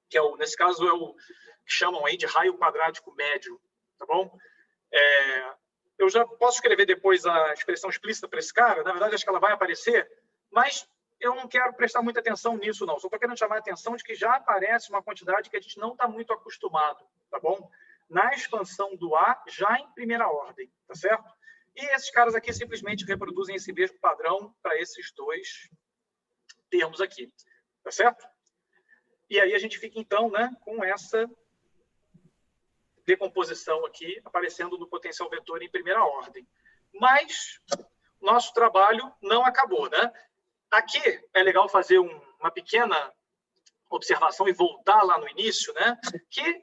Que nesse caso é o que chamam aí de raio quadrático médio, tá bom? Eu já posso escrever depois a expressão explícita para esse cara, na verdade acho que ela vai aparecer, mas eu não quero prestar muita atenção nisso, não. Só estou querendo chamar a atenção de que já aparece uma quantidade que a gente não está muito acostumado, tá bom? Na expansão do A, já em primeira ordem, tá certo? E esses caras aqui simplesmente reproduzem esse mesmo padrão para esses dois termos aqui, tá certo? E aí a gente fica, então, né, com essa decomposição aqui aparecendo no potencial vetor em primeira ordem. Mas nosso trabalho não acabou, né? Aqui é legal fazer uma pequena observação e voltar lá no início, né? Que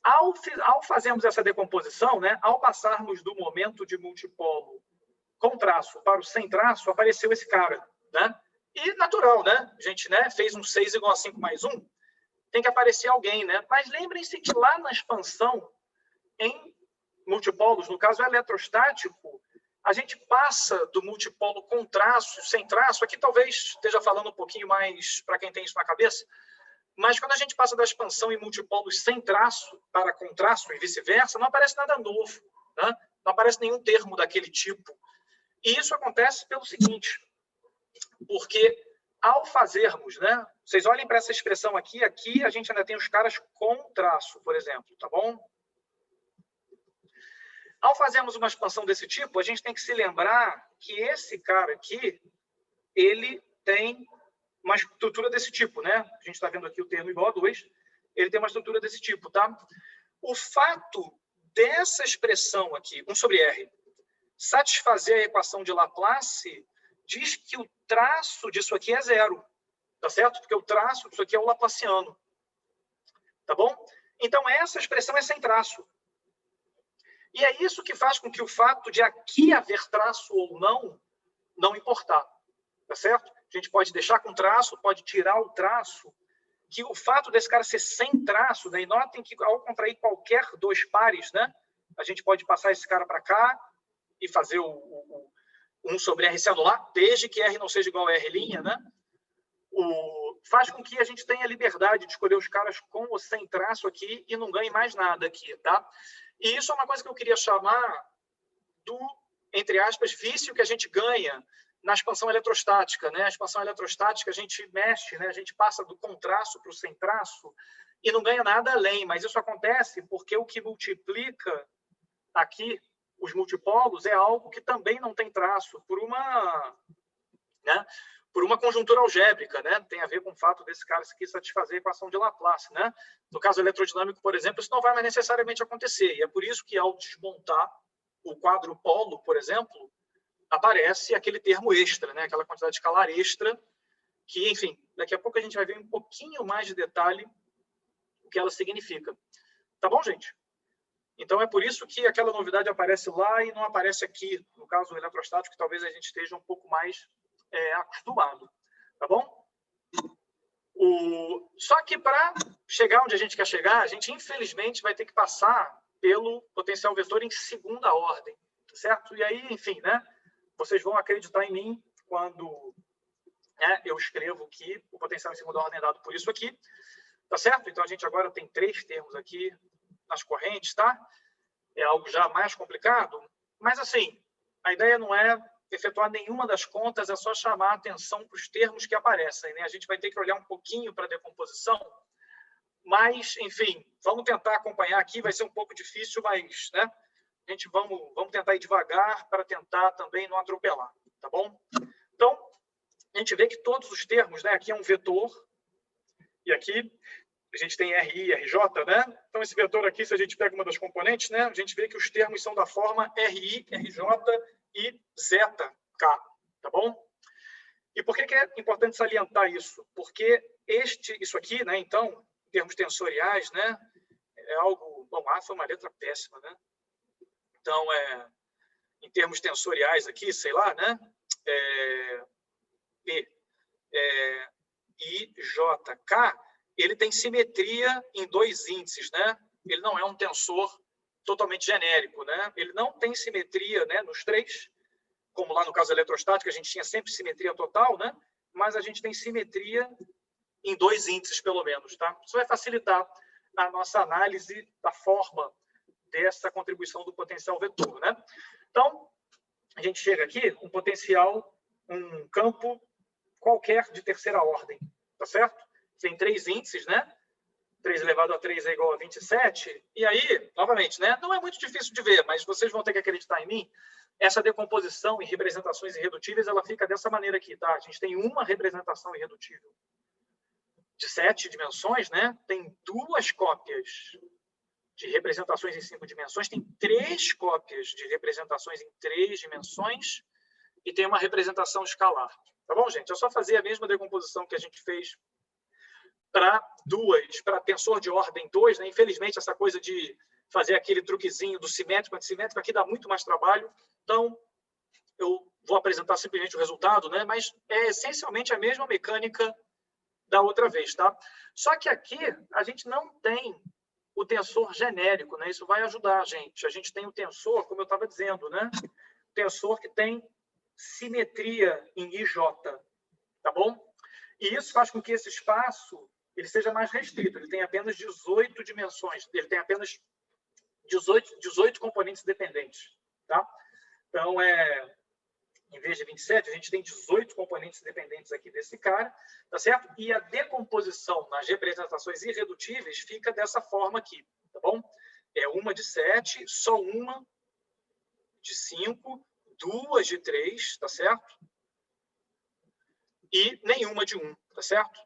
ao fazermos essa decomposição, né, ao passarmos do momento de multipolo com traço para o sem traço, apareceu esse cara, né? E natural, né? A gente, né, fez um 6 igual a 5 mais 1, tem que aparecer alguém, né? Mas lembrem-se que lá na expansão, em multipolos, no caso eletrostático, a gente passa do multipolo com traço, sem traço, aqui talvez esteja falando um pouquinho mais para quem tem isso na cabeça, mas quando a gente passa da expansão em multipolos sem traço para com traço e vice-versa, não aparece nada novo, né? Não aparece nenhum termo daquele tipo. E isso acontece pelo seguinte, porque ao fazermos, né? Vocês olhem para essa expressão aqui a gente ainda tem os caras com traço, por exemplo, tá bom? Ao fazermos uma expansão desse tipo, a gente tem que se lembrar que esse cara aqui, ele tem uma estrutura desse tipo, né? A gente está vendo aqui o termo igual a 2, ele tem uma estrutura desse tipo, tá? O fato dessa expressão aqui, 1 sobre R, satisfazer a equação de Laplace, diz que o traço disso aqui é 0, tá certo? Porque o traço disso aqui é o laplaciano, tá bom? Então, essa expressão é sem traço. E é isso que faz com que o fato de aqui haver traço ou não importar, tá certo? A gente pode deixar com traço, pode tirar o traço, que o fato desse cara ser sem traço, né? E notem que ao contrair qualquer dois pares, né? A gente pode passar esse cara para cá e fazer o 1 sobre R se anular, desde que R não seja igual a R', né? Faz com que a gente tenha liberdade de escolher os caras com ou sem traço aqui e não ganhe mais nada aqui, tá? E isso é uma coisa que eu queria chamar do, entre aspas, vício que a gente ganha na expansão eletrostática, né? A expansão eletrostática a gente mexe, né? A gente passa do com traço para o sem traço e não ganha nada além, mas isso acontece porque o que multiplica aqui os multipolos é algo que também não tem traço, por uma conjuntura algébrica, né? Tem a ver com o fato desse cara aqui satisfazer a equação de Laplace, né? No caso eletrodinâmico, por exemplo, isso não vai mais necessariamente acontecer. E é por isso que, ao desmontar o quadrupolo, por exemplo, aparece aquele termo extra, né? Aquela quantidade escalar extra, que, enfim, daqui a pouco a gente vai ver um pouquinho mais de detalhe o que ela significa. Tá bom, gente? Então, é por isso que aquela novidade aparece lá e não aparece aqui. No caso eletrostático, talvez a gente esteja um pouco mais acostumado, tá bom? Só que para chegar onde a gente quer chegar, a gente infelizmente vai ter que passar pelo potencial vetor em segunda ordem, certo? E aí, enfim, né? Vocês vão acreditar em mim quando eu escrevo que o potencial em segunda ordem é dado por isso aqui, tá certo? Então a gente agora tem 3 termos aqui nas correntes, tá? É algo já mais complicado, mas assim, a ideia não é efetuar nenhuma das contas, é só chamar a atenção para os termos que aparecem, né? A gente vai ter que olhar um pouquinho para a decomposição, mas, enfim, vamos tentar acompanhar aqui, vai ser um pouco difícil, mas, né? A gente vamos tentar ir devagar para tentar também não atropelar, tá bom? Então, a gente vê que todos os termos, né? Aqui é um vetor, e aqui a gente tem RI e RJ, né? Então, esse vetor aqui, se a gente pega uma das componentes, né? A gente vê que os termos são da forma RI, RJ e zeta K, tá bom? E por que é importante salientar isso? Porque isso aqui, né? Então, em termos tensoriais, né? É algo... Bom, A foi uma letra péssima, né? Então, em termos tensoriais aqui, sei lá, né? IJK, ele tem simetria em 2 índices, né? Ele não é um tensor totalmente genérico, né? Ele não tem simetria, né, nos 3, como lá no caso eletrostático, a gente tinha sempre simetria total, né? Mas a gente tem simetria em 2 índices, pelo menos, tá? Isso vai facilitar a nossa análise da forma dessa contribuição do potencial vetor, né? Então, a gente chega aqui, um potencial, um campo qualquer de terceira ordem, tá certo? Tem 3 índices, né? 3 elevado a 3 é igual a 27. E aí, novamente, né? Não é muito difícil de ver, mas vocês vão ter que acreditar em mim. Essa decomposição em representações irredutíveis, ela fica dessa maneira aqui, tá? A gente tem uma representação irredutível de 7 dimensões, né? Tem 2 cópias de representações em 5 dimensões, tem 3 cópias de representações em 3 dimensões e tem uma representação escalar. Tá bom, gente? É só fazer a mesma decomposição que a gente fez para tensor de ordem 2, né? Infelizmente, essa coisa de fazer aquele truquezinho do simétrico, antissimétrico, aqui dá muito mais trabalho. Então, eu vou apresentar simplesmente o resultado, né? Mas é essencialmente a mesma mecânica da outra vez, tá? Só que aqui a gente não tem o tensor genérico, né? Isso vai ajudar a gente. A gente tem o tensor, como eu estava dizendo, né? Tensor que tem simetria em IJ, tá bom? E isso faz com que esse espaço ele seja mais restrito. Ele tem apenas 18 dimensões. Ele tem apenas 18 componentes dependentes, tá? Então, em vez de 27, a gente tem 18 componentes dependentes aqui desse cara, tá certo? E a decomposição nas representações irredutíveis fica dessa forma aqui, tá bom? É uma de 7, só uma de 5, duas de 3, tá certo? E nenhuma de 1, tá certo?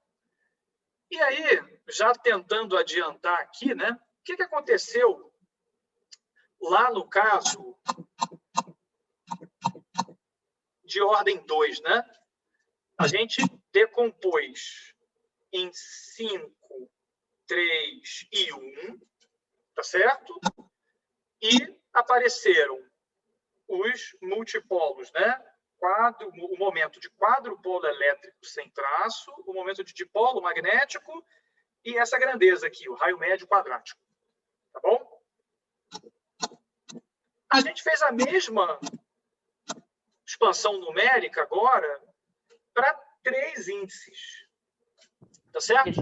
E aí, já tentando adiantar aqui, né? O que aconteceu lá no caso de ordem 2, né? A gente decompôs em 5, 3 e 1, tá certo? E apareceram os multipolos, né? O momento de quadrupolo elétrico sem traço, o momento de dipolo magnético e essa grandeza aqui, o raio médio quadrático. Tá bom? A gente fez a mesma expansão numérica agora para 3 índices. Tá certo?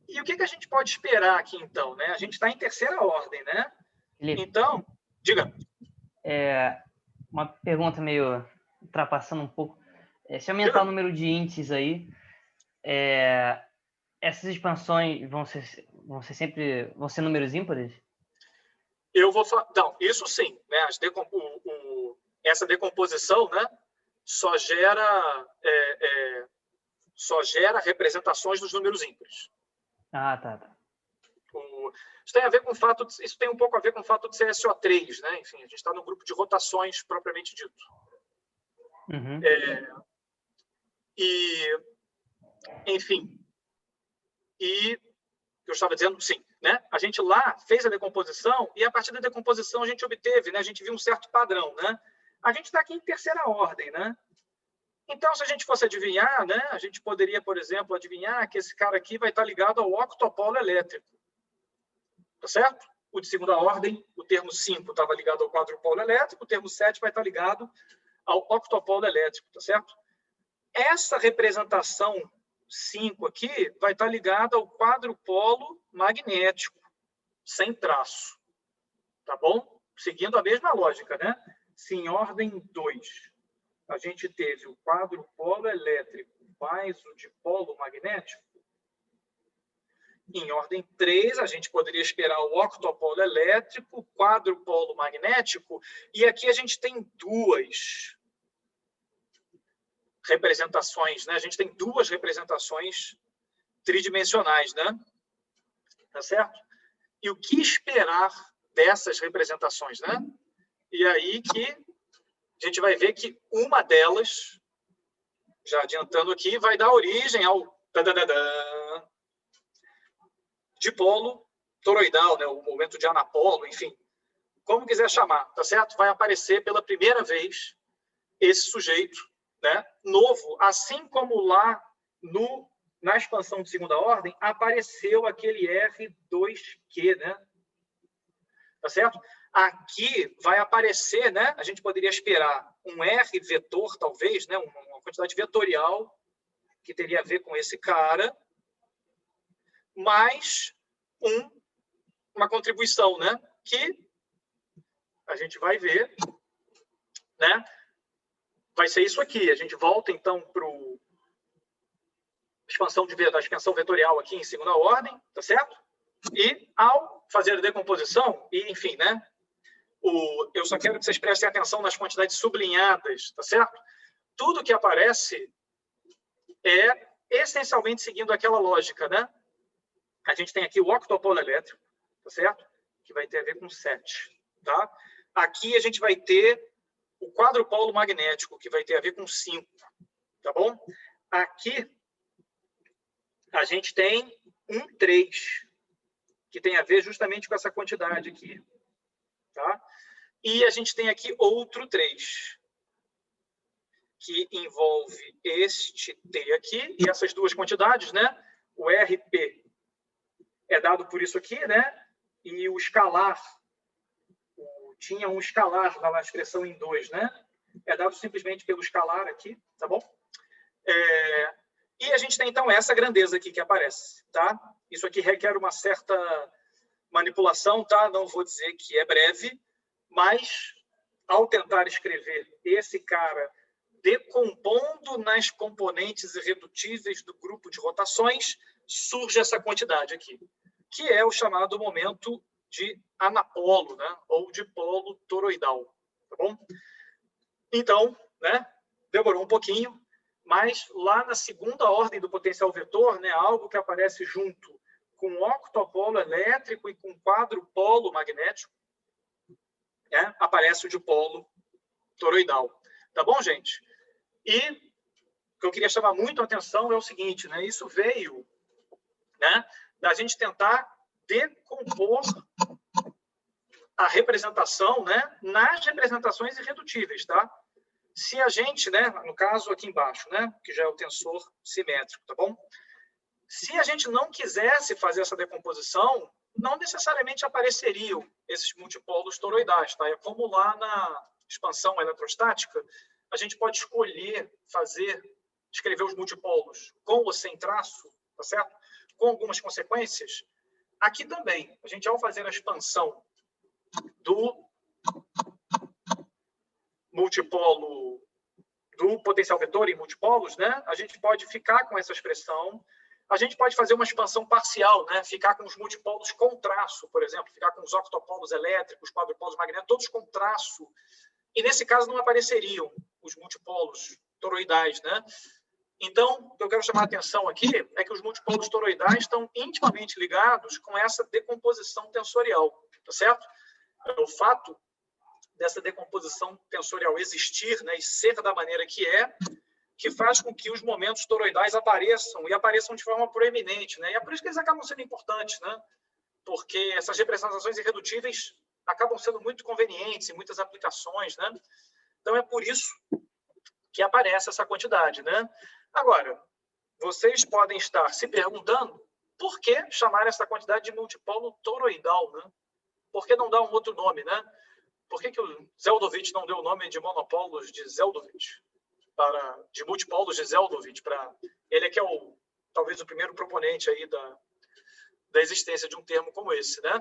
E o que a gente pode esperar aqui, então? Né? A gente está em terceira ordem, né? Felipe, então, diga. Uma pergunta meio ultrapassando um pouco. Se aumentar o número de índices aí, essas expansões vão ser números ímpares? Eu vou falar. Não, isso sim, né? Essa decomposição, né? Só gera representações dos números ímpares. Ah, tá. Isso tem a ver com o fato isso tem um pouco a ver com o fato de ser SO3, né? Enfim, a gente está no grupo de rotações propriamente dito. Uhum. Enfim, eu estava dizendo, sim, né? A gente lá fez a decomposição e a partir da decomposição a gente obteve, né? A gente viu um certo padrão, né? A gente está aqui em terceira ordem, né? Então, se a gente fosse adivinhar, né? A gente poderia, por exemplo, adivinhar que esse cara aqui vai estar ligado ao octopolo elétrico. Tá certo? O de segunda ordem, o termo 5 estava ligado ao quadrupolo elétrico, o termo 7 vai estar ligado ao octopolo elétrico, tá certo? Essa representação 5 aqui vai estar ligada ao quadrupolo magnético, sem traço. Tá bom? Seguindo a mesma lógica, né? Se em ordem 2 a gente teve o quadrupolo elétrico mais o dipolo magnético, em ordem 3, a gente poderia esperar o octopolo elétrico, o quadrupolo magnético, e aqui a gente tem duas representações, né? A gente tem duas representações tridimensionais, né? Tá certo? E o que esperar dessas representações, né? E aí que a gente vai ver que uma delas, já adiantando aqui, vai dar origem ao dipolo toroidal, né? O momento de anapolo, enfim, como quiser chamar, tá certo? Vai aparecer pela primeira vez esse sujeito, né? Novo, assim como lá na expansão de segunda ordem apareceu aquele R2Q, né? Tá certo? Aqui vai aparecer, né? A gente poderia esperar um R vetor, talvez, né? Uma quantidade vetorial que teria a ver com esse cara, mais uma contribuição, né? Que a gente vai ver, né? Vai ser isso aqui. A gente volta, então, para a expansão vetorial aqui em segunda ordem, tá certo? E, ao fazer a decomposição, e, enfim, né? Eu só quero que vocês prestem atenção nas quantidades sublinhadas, tá certo? Tudo que aparece é essencialmente seguindo aquela lógica, né? A gente tem aqui o octopolo elétrico, tá certo? Que vai ter a ver com 7, tá? Aqui a gente vai ter o quadrupolo magnético, que vai ter a ver com 5, tá bom? Aqui a gente tem um 3, que tem a ver justamente com essa quantidade aqui, tá? E a gente tem aqui outro 3. que envolve este T aqui, e essas duas quantidades, né? O RP é dado por isso aqui, né? E o escalar, tinha um escalar lá na expressão em 2, né? É dado simplesmente pelo escalar aqui, tá bom? E a gente tem, então, essa grandeza aqui que aparece, tá? Isso aqui requer uma certa manipulação, tá? Não vou dizer que é breve, mas ao tentar escrever esse cara decompondo nas componentes irredutíveis do grupo de rotações, surge essa quantidade aqui, que é o chamado momento de anapolo, né? Ou de polo toroidal, tá bom? Então, né? Demorou um pouquinho, mas lá na segunda ordem do potencial vetor, né? Algo que aparece junto com octopolo elétrico e com quadrupolo magnético, né? Aparece o dipolo toroidal. Tá bom, gente? E o que eu queria chamar muito a atenção é o seguinte, né? Isso veio, né, da gente tentar decompor a representação, né, nas representações irredutíveis, tá? Se a gente, né, no caso aqui embaixo, né, que já é o tensor simétrico, tá bom? Se a gente não quisesse fazer essa decomposição, não necessariamente apareceriam esses multipolos toroidais, tá? É como lá na expansão eletrostática, a gente pode escolher escrever os multipolos com ou sem traço, tá certo? Com algumas consequências. Aqui também, a gente, ao fazer a expansão do multipolo, do potencial vetor em multipolos, né? A gente pode ficar com essa expressão. A gente pode fazer uma expansão parcial, né? Ficar com os multipolos com traço, por exemplo, ficar com os octopolos elétricos, quadrupolos magnéticos, todos com traço. E, nesse caso, não apareceriam os multipolos toroidais, né? Então, o que eu quero chamar a atenção aqui é que os multipolos toroidais estão intimamente ligados com essa decomposição tensorial, tá certo? O fato dessa decomposição tensorial existir, né, e ser da maneira que faz com que os momentos toroidais apareçam, e apareçam de forma proeminente, né? E é por isso que eles acabam sendo importantes, né? Porque essas representações irredutíveis acabam sendo muito convenientes em muitas aplicações, né? Então, é por isso que aparece essa quantidade, né? Agora, vocês podem estar se perguntando por que chamar essa quantidade de multipolo toroidal, né? Por que não dar um outro nome, né? Por que o Zeldovich não deu o nome de monopolos de Zeldovich, de multipolos de Zeldovich? Ele é que é talvez o primeiro proponente aí da existência de um termo como esse, né?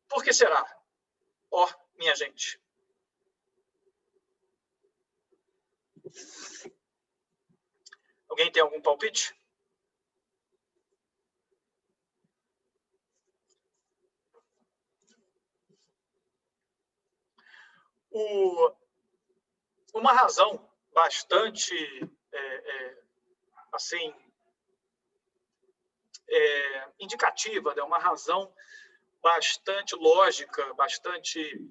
Por que será? Ó, minha gente. Alguém tem algum palpite? Uma razão bastante assim indicativa, né? Uma razão bastante lógica, bastante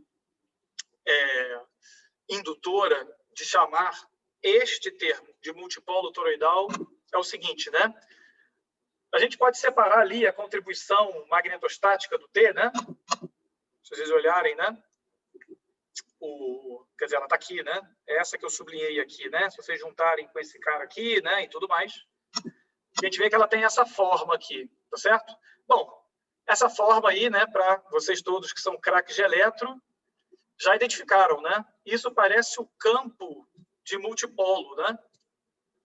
indutora de chamar este termo de multipolo toroidal é o seguinte, né? A gente pode separar ali a contribuição magnetostática do T, né? Se vocês olharem, né? Quer dizer, ela está aqui, né? Essa que eu sublinhei aqui, né? Se vocês juntarem com esse cara aqui, né? E tudo mais, a gente vê que ela tem essa forma aqui, tá certo? Bom, essa forma aí, né? Para vocês todos que são craques de eletro, já identificaram, né? Isso parece o campo de multipolo, né?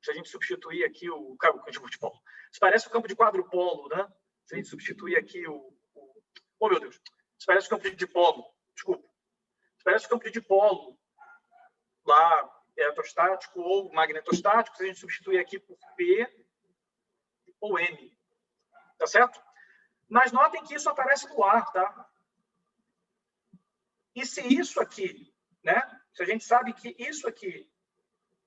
Se a gente substituir aqui o campo de multipolo. Isso parece o campo de quadrupolo, né? Se a gente substituir aqui Oh, meu Deus! Isso parece o campo de dipolo. Desculpa. Isso parece o campo de dipolo lá, eletrostático ou magnetostático. Se a gente substituir aqui por P ou M. Tá certo? Mas notem que isso aparece no ar, tá? E se isso aqui, né? Se a gente sabe que isso aqui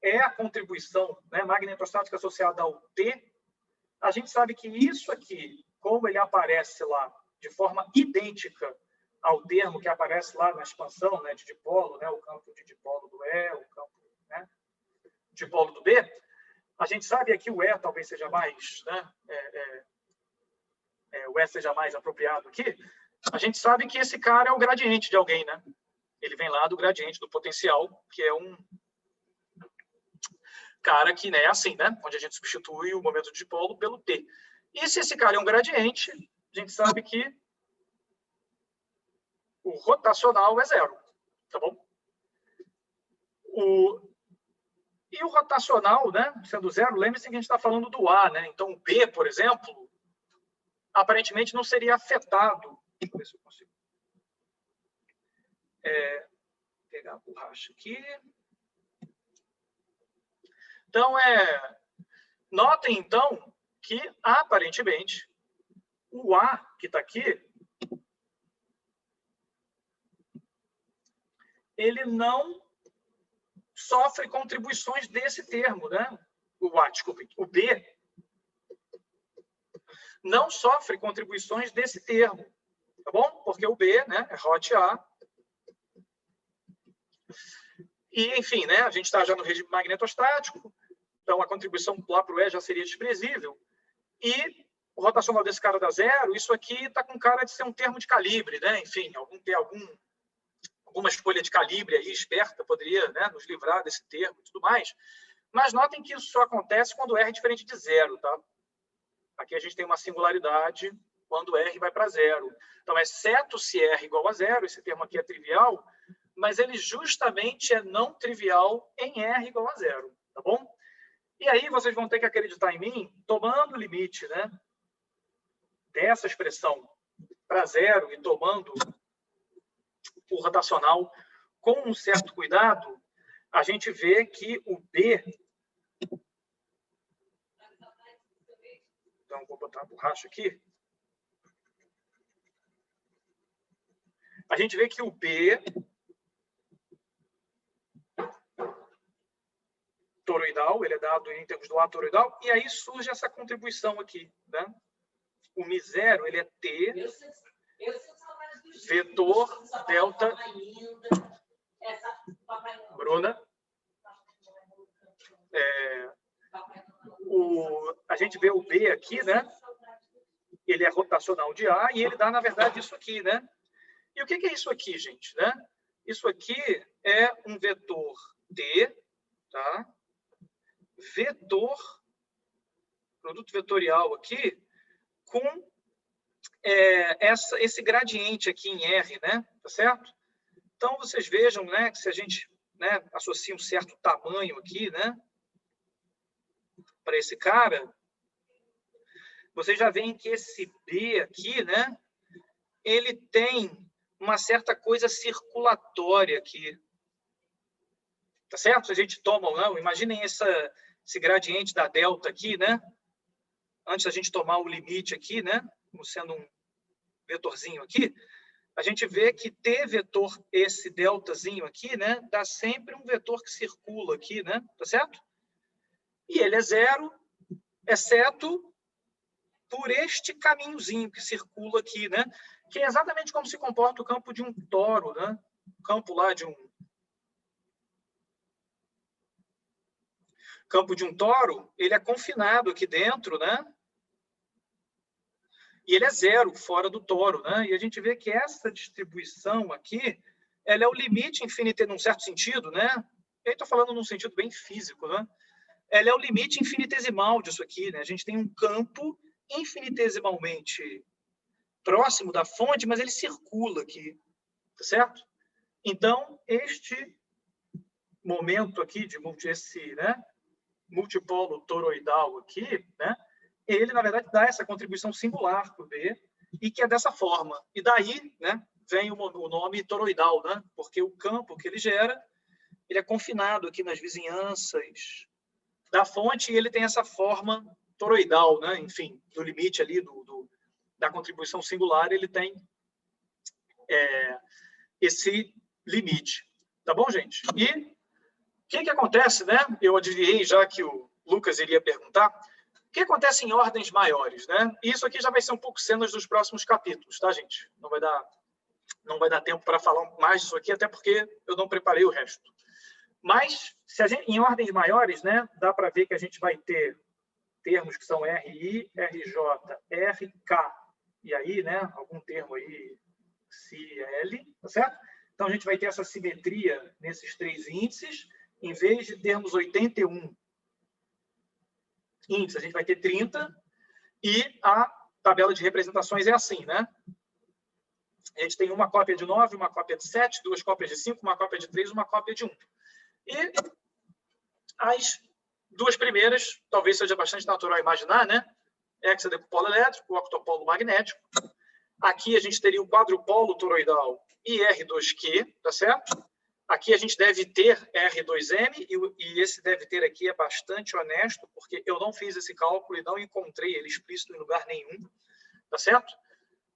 é a contribuição, né, magnetostática associada ao T, a gente sabe que isso aqui, como ele aparece lá de forma idêntica ao termo que aparece lá na expansão, né, de dipolo, né, o campo de dipolo do E, o campo, né, de dipolo do B, a gente sabe aqui o E talvez seja mais, né, o E seja mais apropriado aqui, a gente sabe que esse cara é o gradiente de alguém, né? Ele vem lá do gradiente do potencial, que é cara que é assim, né? Onde a gente substitui o momento de dipolo pelo P. E se esse cara é um gradiente, a gente sabe que o rotacional é zero, tá bom? E o rotacional, né, sendo zero, lembre-se que a gente está falando do A, né? Então, o B, por exemplo, aparentemente não seria afetado. Deixa eu ver se eu consigo pegar a borracha aqui. Então, notem, então, que, aparentemente, o A que está aqui, ele não sofre contribuições desse termo, né? O B não sofre contribuições desse termo, tá bom? Porque o B, né, é hot A. E, enfim, né, a gente está já no regime magnetostático, então a contribuição lá para o E já seria desprezível. E o rotacional desse cara dá zero, isso aqui está com cara de ser um termo de calibre, né? Enfim, alguma escolha de calibre aí esperta poderia, né, nos livrar desse termo e tudo mais. Mas notem que isso só acontece quando R é diferente de zero, tá? Aqui a gente tem uma singularidade quando R vai para zero. Então, exceto se R igual a zero, esse termo aqui é trivial, mas ele justamente é não trivial em R igual a zero, tá bom? E aí vocês vão ter que acreditar em mim, tomando o limite, né, dessa expressão para zero e tomando o rotacional com um certo cuidado, a gente vê que o B... Então, vou botar a borracha aqui. A gente vê que o B toroidal, ele é dado em termos do A toroidal, e aí surge essa contribuição aqui, né? O μ0, ele é T, vetor delta... Bruna? A gente vê o B aqui, né? Ele é rotacional de A, e ele dá, na verdade, isso aqui, né? E o que é isso aqui, gente? Né? Isso aqui é um vetor T, tá? Vetor, produto vetorial aqui, com esse gradiente aqui em R, né? Tá certo? Então, vocês vejam, né, que se a gente, né, associa um certo tamanho aqui, né, para esse cara, vocês já veem que esse B aqui, né, ele tem uma certa coisa circulatória aqui. Tá certo? Se a gente toma ou não, imaginem esse gradiente da delta aqui, né? Antes da gente tomar o limite aqui, né? Como sendo um vetorzinho aqui, a gente vê que T vetor, esse deltazinho aqui, né? Dá sempre um vetor que circula aqui, né? Tá certo? E ele é zero, exceto por este caminhozinho que circula aqui, né? Que é exatamente como se comporta o campo de um toro, né? O campo lá de um toro, ele é confinado aqui dentro, né? E ele é zero fora do toro, né? E a gente vê que essa distribuição aqui, ela é o limite infinitesimal, num certo sentido, né? Eu estou falando num sentido bem físico, né? Ela é o limite infinitesimal disso aqui, né? A gente tem um campo infinitesimalmente próximo da fonte, mas ele circula aqui, tá certo? Então, este momento aqui de esse, né, multipolo toroidal aqui, né, ele, na verdade, dá essa contribuição singular para o B, e que é dessa forma. E daí, né, vem o nome toroidal, né, porque o campo que ele gera, ele é confinado aqui nas vizinhanças da fonte, e ele tem essa forma toroidal, né, enfim, do limite ali da contribuição singular, ele tem esse limite. Tá bom, gente? E o que acontece, né? Eu adivinhei já que o Lucas iria perguntar. O que acontece em ordens maiores, né? E isso aqui já vai ser um pouco cenas dos próximos capítulos, tá, gente? Não vai dar tempo para falar mais disso aqui, até porque eu não preparei o resto. Mas, em ordens maiores, né, dá para ver que a gente vai ter termos que são RI, RJ, RK, e aí, né, algum termo aí, CL, tá certo? Então, a gente vai ter essa simetria nesses três índices, em vez de termos 81 índices, a gente vai ter 30, e a tabela de representações é assim, né? A gente tem uma cópia de 9, uma cópia de 7, 2 cópias de 5, uma cópia de 3, uma cópia de 1. E as 2 primeiras, talvez seja bastante natural imaginar, né? Hexadecupolo elétrico, octopolo magnético. Aqui a gente teria o quadrupolo toroidal e R2Q, tá certo? Aqui a gente deve ter R2M, e esse deve ter aqui é bastante honesto, porque eu não fiz esse cálculo e não encontrei ele explícito em lugar nenhum, tá certo?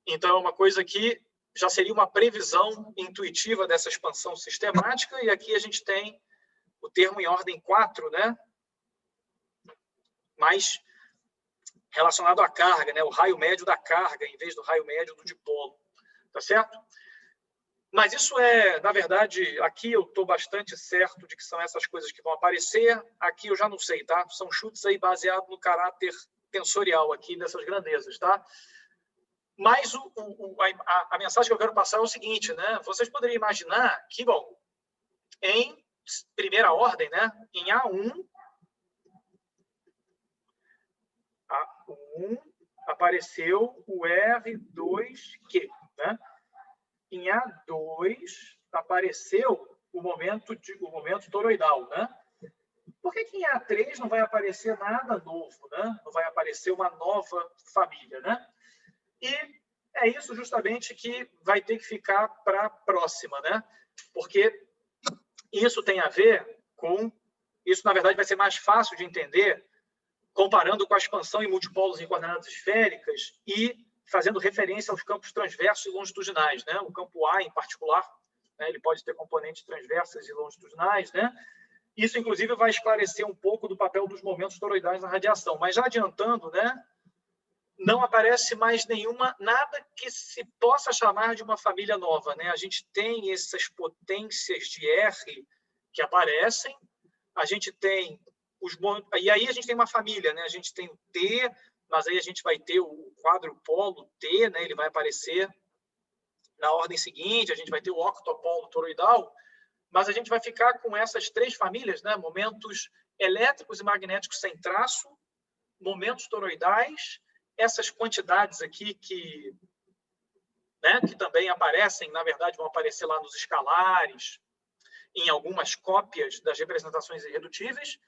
Então, é uma coisa que já seria uma previsão intuitiva dessa expansão sistemática, e aqui a gente tem o termo em ordem 4, né? Mais relacionado à carga, né? O raio médio da carga, em vez do raio médio do dipolo, tá certo? Mas isso é, na verdade, aqui eu estou bastante certo de que são essas coisas que vão aparecer, aqui eu já não sei, tá? São chutes aí baseados no caráter tensorial aqui dessas grandezas, tá? Mas a mensagem que eu quero passar é o seguinte, né? Vocês poderiam imaginar que, bom, em primeira ordem, né? Em A1 apareceu o R2Q, né? Em A2 apareceu o momento toroidal, né? Por que em A3 não vai aparecer nada novo, né? Não vai aparecer uma nova família, né? E é isso justamente que vai ter que ficar para a próxima, né? Porque isso tem a ver com... Isso, na verdade, vai ser mais fácil de entender comparando com a expansão em multipolos em coordenadas esféricas e fazendo referência aos campos transversos e longitudinais, né? O campo A, em particular, né? Ele pode ter componentes transversas e longitudinais, né? Isso, inclusive, vai esclarecer um pouco do papel dos momentos toroidais na radiação. Mas, já adiantando, né? Não aparece mais nada que se possa chamar de uma família nova, né? A gente tem essas potências de R que aparecem, a gente tem e aí a gente tem uma família, né? A gente tem o T, mas aí a gente vai ter o quadrupolo T, né? Ele vai aparecer na ordem seguinte, a gente vai ter o octopolo toroidal, mas a gente vai ficar com essas 3 famílias, né? Momentos elétricos e magnéticos sem traço, momentos toroidais, essas quantidades aqui que também aparecem, na verdade, vão aparecer lá nos escalares, em algumas cópias das representações irredutíveis,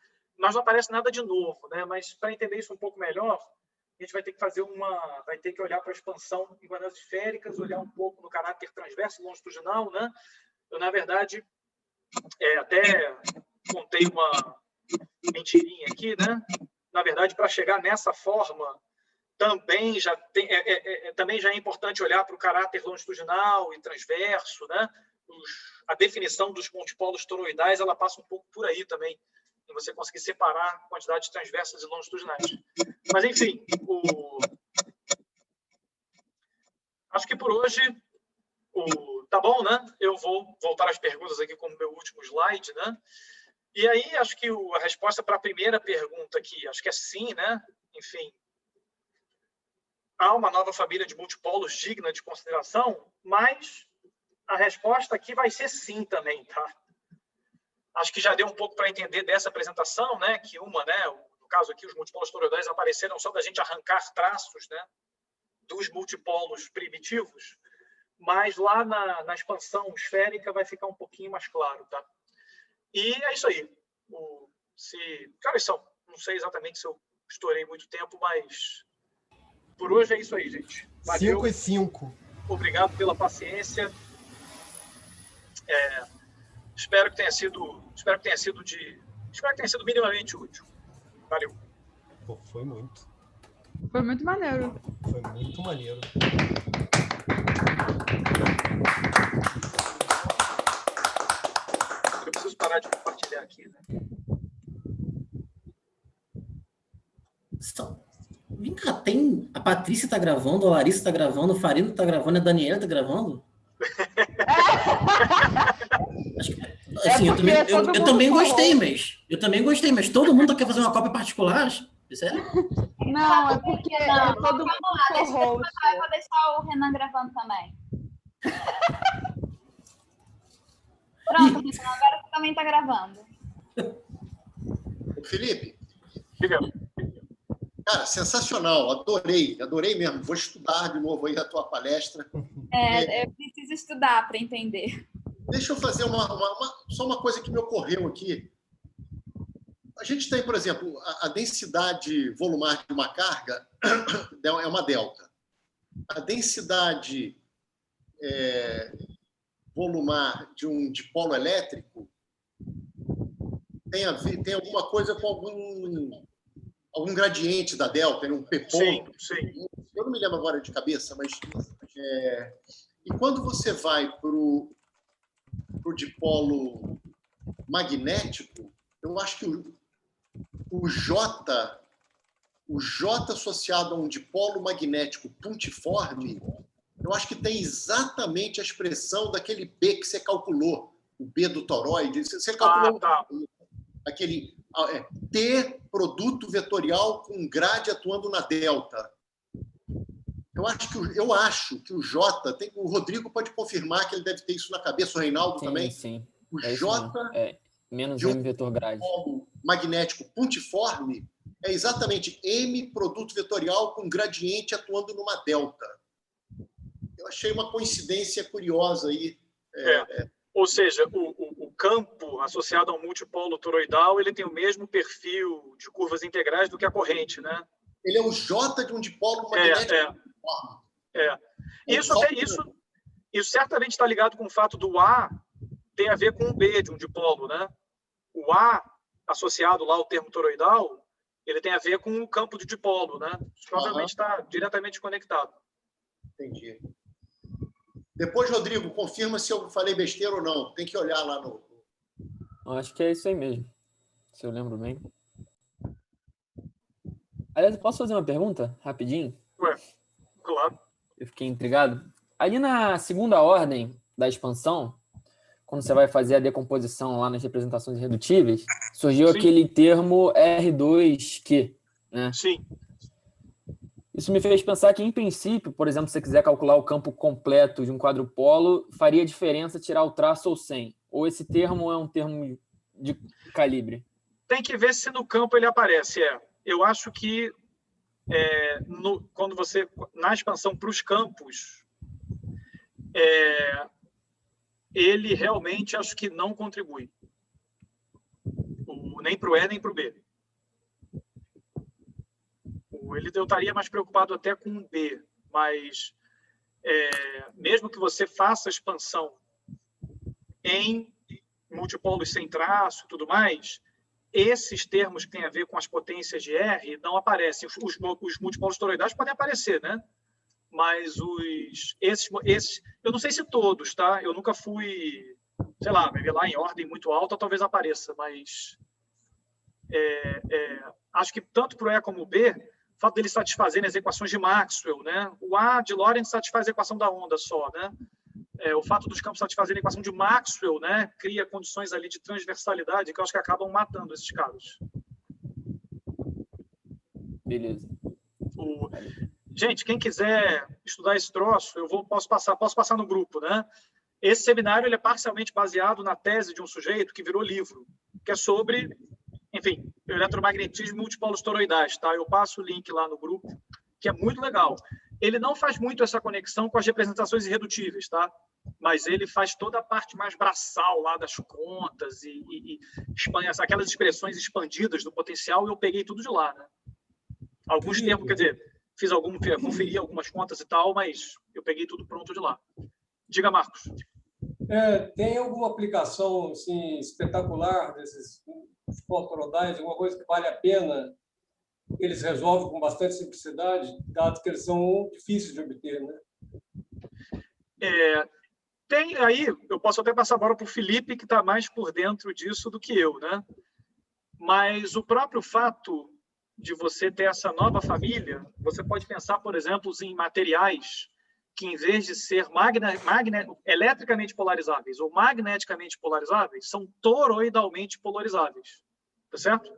mas não aparece nada de novo, né? Mas para entender isso um pouco melhor, a gente vai ter que vai ter que olhar para a expansão em coordenadas esféricas, olhar um pouco no caráter transverso e longitudinal, né? Eu, na verdade, até contei uma mentirinha aqui, né? Na verdade, para chegar nessa forma, também já é importante olhar para o caráter longitudinal e transverso, né? A definição dos multipolos toroidais, ela passa um pouco por aí também, em você conseguir separar quantidades transversas e longitudinais. Mas, enfim, acho que por hoje tá bom, né? Eu vou voltar às perguntas aqui como meu último slide, né? E aí, acho que a resposta para a primeira pergunta aqui, acho que é sim, né? Enfim, há uma nova família de multipolos digna de consideração, mas a resposta aqui vai ser sim também, tá? Acho que já deu um pouco para entender dessa apresentação, né? Que né? No caso aqui, os multipolos toroidais apareceram só da gente arrancar traços, né? Dos multipolos primitivos, mas lá na expansão esférica vai ficar um pouquinho mais claro, tá? E é isso aí. Que horas são? Não sei exatamente se eu estourei muito tempo, mas por hoje é isso aí, gente. Valeu. 5:05. Obrigado pela paciência. Espero que tenha sido minimamente útil. Valeu. Pô, foi muito. Foi muito maneiro. Foi muito maneiro. Eu preciso parar de compartilhar aqui, né? Vem cá, a Patrícia tá gravando, a Larissa tá gravando, o Farino tá gravando, a Daniela tá gravando? Acho que, assim, eu também gostei, mas todo mundo quer fazer uma cópia particular? Sério? Não, é porque todo mundo eu vou deixar o Renan gravando também. Pronto, Renan, agora você também tá gravando. Felipe, Cara, sensacional, adorei mesmo. Vou estudar de novo aí a tua palestra. Eu preciso estudar para entender. Deixa eu fazer só uma coisa que me ocorreu aqui. A gente tem, por exemplo, a densidade volular de uma carga é uma delta. A densidade volumar de um dipolo elétrico tem alguma coisa com algum gradiente da delta, um P ponto. Sim. Eu não me lembro agora de cabeça, mas... E quando você vai para o dipolo magnético, eu acho que o J associado a um dipolo magnético puntiforme, eu acho que tem exatamente a expressão daquele B que você calculou, o B do toroide. Você calculou aquele T produto vetorial com grade atuando na delta. Eu acho que o J tem. O Rodrigo pode confirmar que ele deve ter isso na cabeça, o Reinaldo também. Sim. O J menos M vetor grade. O magnético puntiforme é exatamente M produto vetorial com gradiente atuando numa delta. Eu achei uma coincidência curiosa aí. Ou seja, o campo associado ao multipolo toroidal ele tem o mesmo perfil de curvas integrais do que a corrente, né? Ele é o J de um dipolo magnético. Isso certamente está ligado com o fato do A ter a ver com o B de um dipolo, né? O A associado lá ao termo toroidal, ele tem a ver com o campo de dipolo, né? Isso provavelmente está diretamente conectado. Entendi. Depois, Rodrigo, confirma se eu falei besteira ou não. Tem que olhar lá no... Eu acho que é isso aí mesmo, se eu lembro bem. Aliás, posso fazer uma pergunta, rapidinho? Claro. Eu fiquei intrigado. Ali na segunda ordem da expansão, quando você vai fazer a decomposição lá nas representações irredutíveis, surgiu aquele termo R2Q, né? Sim. Isso me fez pensar que, em princípio, por exemplo, se você quiser calcular o campo completo de um quadrupolo, faria diferença tirar o traço ou sem? Ou esse termo é um termo de calibre? Tem que ver se no campo ele aparece. Eu acho que quando você na expansão para os campos, ele realmente acho que não contribui, nem para o E nem para o B. Eu estaria mais preocupado até com o B, mas mesmo que você faça a expansão em multipolos sem traço e tudo mais, esses termos que têm a ver com as potências de R não aparecem. Os multipolos toroidais podem aparecer, né? Mas esses, eu não sei se todos, tá? Eu nunca fui, sei lá, vai ver lá em ordem muito alta, talvez apareça, mas acho que tanto para o E como o B, o fato deles satisfazerem as equações de Maxwell, né? O A de Lorentz satisfaz a equação da onda só, né? O fato dos campos satisfazerem a equação de Maxwell, né, cria condições ali de transversalidade que eu acho que acabam matando esses casos. Beleza. Gente, quem quiser estudar esse troço, posso passar no grupo, né? Esse seminário ele é parcialmente baseado na tese de um sujeito que virou livro, que é sobre, enfim, eletromagnetismo e multipolos toroidais, tá? Eu passo o link lá no grupo, que é muito legal. Ele não faz muito essa conexão com as representações irredutíveis, tá? Mas ele faz toda a parte mais braçal lá das contas e aquelas expressões expandidas do potencial, eu peguei tudo de lá, né? Alguns termos, quer dizer, conferi algumas contas e tal, mas eu peguei tudo pronto de lá. Diga, Marcos. Tem alguma aplicação assim, espetacular desses toroidais, alguma coisa que vale a pena, que eles resolvem com bastante simplicidade, dado que eles são difíceis de obter, né? Tem aí, eu posso até passar a bola para o Felipe, que está mais por dentro disso do que eu, né? Mas o próprio fato de você ter essa nova família, você pode pensar, por exemplo, em materiais que, em vez de ser eletricamente polarizáveis ou magneticamente polarizáveis, são toroidalmente polarizáveis, tá certo?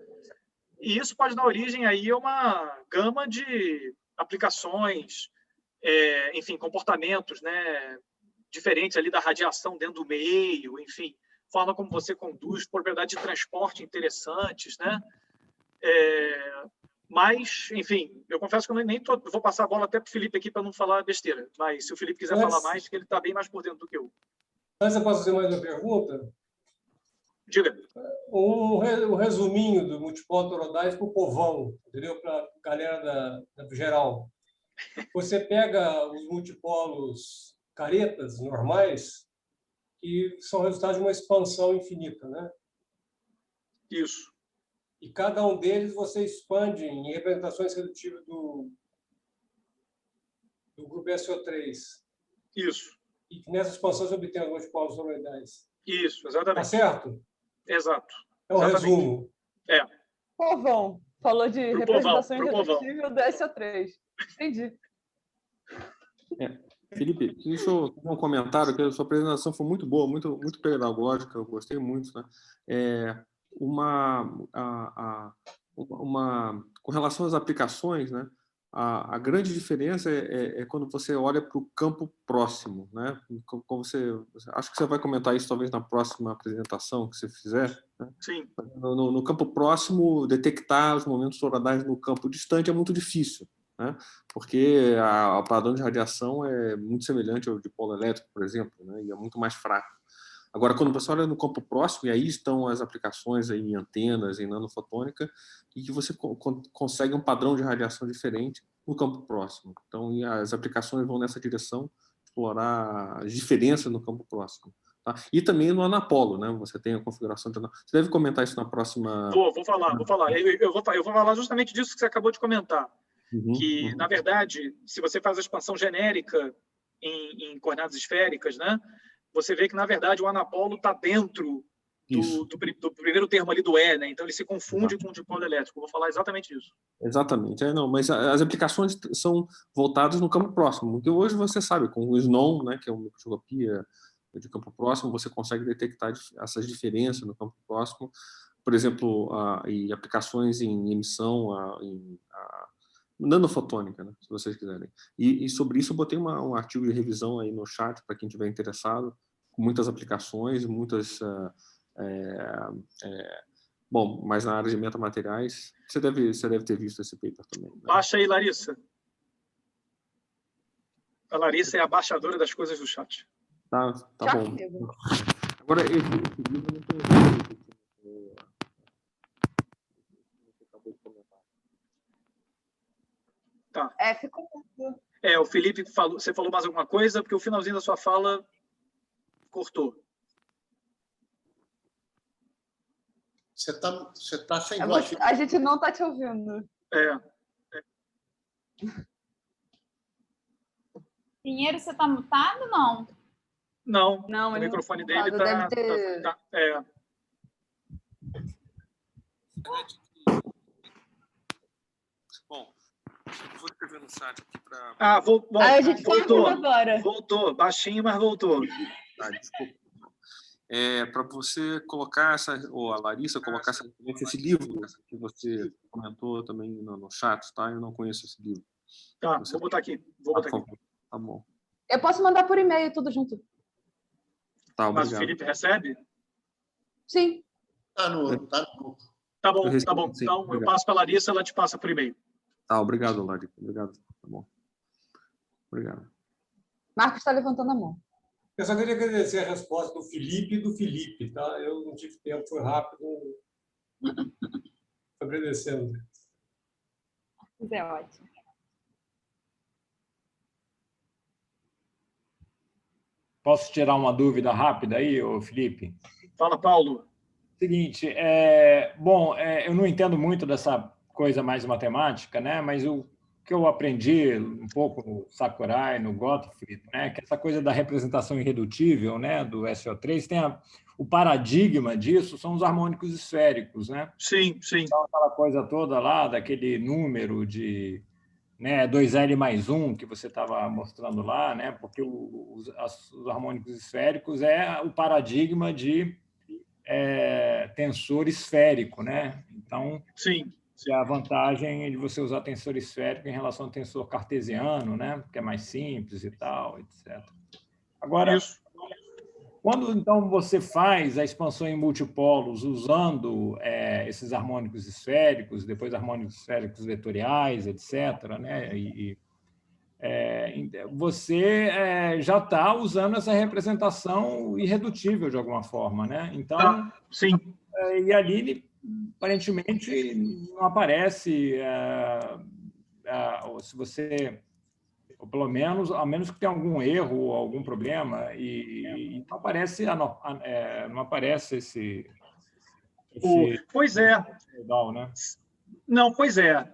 E isso pode dar origem aí a uma gama de aplicações, enfim, comportamentos, né, diferentes ali da radiação dentro do meio, enfim, forma como você conduz, propriedades de transporte interessantes, né? Mas, enfim, eu confesso que eu nem vou passar a bola até para o Felipe aqui para não falar besteira. Mas se o Felipe quiser falar mais, que ele está bem mais por dentro do que eu. Mas eu posso fazer mais uma pergunta? Diga. Um resuminho do multipolo toroidais para o povão, entendeu? Para a galera do geral. Você pega os multipolos caretas normais, que são resultado de uma expansão infinita, né? Isso. E cada um deles você expande em representações redutivas do grupo SO3. Isso. E nessa expansão você obtém os multipolos toroidais. Isso, exatamente. Tá certo? Exato. É um resumo. É. Povão. Falou de Pro representação povão, irredutível do SO3. Entendi. Felipe, deixa eu fazer um comentário, que a sua apresentação foi muito boa, muito pedagógica, eu gostei muito, né? Com relação às aplicações, né? A grande diferença é quando você olha para o campo próximo, né? Como acho que você vai comentar isso talvez na próxima apresentação que você fizer, né? Sim. No campo próximo, detectar os momentos toroidais no campo distante é muito difícil, né? Porque o padrão de radiação é muito semelhante ao de polo elétrico, por exemplo, né? E é muito mais fraco. Agora, quando você olha no campo próximo, e aí estão as aplicações aí em antenas, em nanofotônica, e que você consegue um padrão de radiação diferente no campo próximo. Então, as aplicações vão nessa direção, explorar as diferenças no campo próximo. Tá? E também no anapolo, né? Você tem a configuração de anapolo. Você deve comentar isso na próxima... Vou falar. Eu vou falar justamente disso que você acabou de comentar. Na verdade, se você faz a expansão genérica em coordenadas esféricas, né? Você vê que, na verdade, o anapolo está dentro do primeiro termo ali do E, né? Então ele se confunde com o dipolo elétrico. Eu vou falar exatamente isso. Exatamente. Mas as aplicações são voltadas no campo próximo. Porque hoje você sabe, com o SNOM, né, que é uma microscopia de campo próximo, você consegue detectar essas diferenças no campo próximo. Por exemplo, e aplicações em emissão, nanofotônica, né, se vocês quiserem. E sobre isso eu botei um artigo de revisão aí no chat para quem estiver interessado, com muitas aplicações, bom, mas na área de metamateriais, você deve ter visto esse paper também. Né? Baixa aí, Larissa. A Larissa é a baixadora das coisas do chat. Tá bom. Agora, esse livro eu não conheço. Tá. Ficou muito. O Felipe falou. Você falou mais alguma coisa? Porque o finalzinho da sua fala cortou. Você tá sem voz. A gente não está te ouvindo. Pinheiro, você está mutado ou não? Não, o microfone dele está... Bom, vou escrever no chat aqui para... A gente voltou agora. Voltou, baixinho, mas voltou. Desculpa. Para você colocar ou a Larissa colocar esse livro que você comentou também no chat, tá? Eu não conheço esse livro. Tá, vou botar aqui. Tá bom. Eu posso mandar por e-mail tudo junto. Tá, obrigado. Mas o Felipe recebe? Sim. Tá no... Tá bom. Então, eu passo para a Larissa, ela te passa por e-mail. Tá, obrigado, Larissa. Obrigado. Tá bom. Obrigado. Marcos está levantando a mão. Eu só queria agradecer a resposta do Felipe e do Felipe, tá? Eu não tive tempo, foi rápido. Agradecendo. É ótimo. Posso tirar uma dúvida rápida aí, Felipe? Fala, Paulo. Seguinte, eu não entendo muito dessa coisa mais matemática, né? Mas o que eu aprendi um pouco no Sakurai, no Gottfried, né? Que essa coisa da representação irredutível, né? Do SO3 tem o paradigma disso são os harmônicos esféricos, né? Sim. Então, aquela coisa toda lá daquele número de 2L+1 que você estava mostrando lá, né? Porque os harmônicos esféricos é o paradigma de tensor esférico, né? Então, sim. A vantagem de você usar tensor esférico em relação ao tensor cartesiano, né? Que é mais simples e tal, etc. Agora, Quando, então, você faz a expansão em multipolos usando esses harmônicos esféricos, depois harmônicos esféricos vetoriais, etc., né? Você já está usando essa representação irredutível, de alguma forma, né? Então, sim. E ali, aparentemente, não aparece, se você... ou pelo menos, a menos que tenha algum erro ou algum problema, e não aparece, não aparece esse pois é. Legal, né? Não, pois é.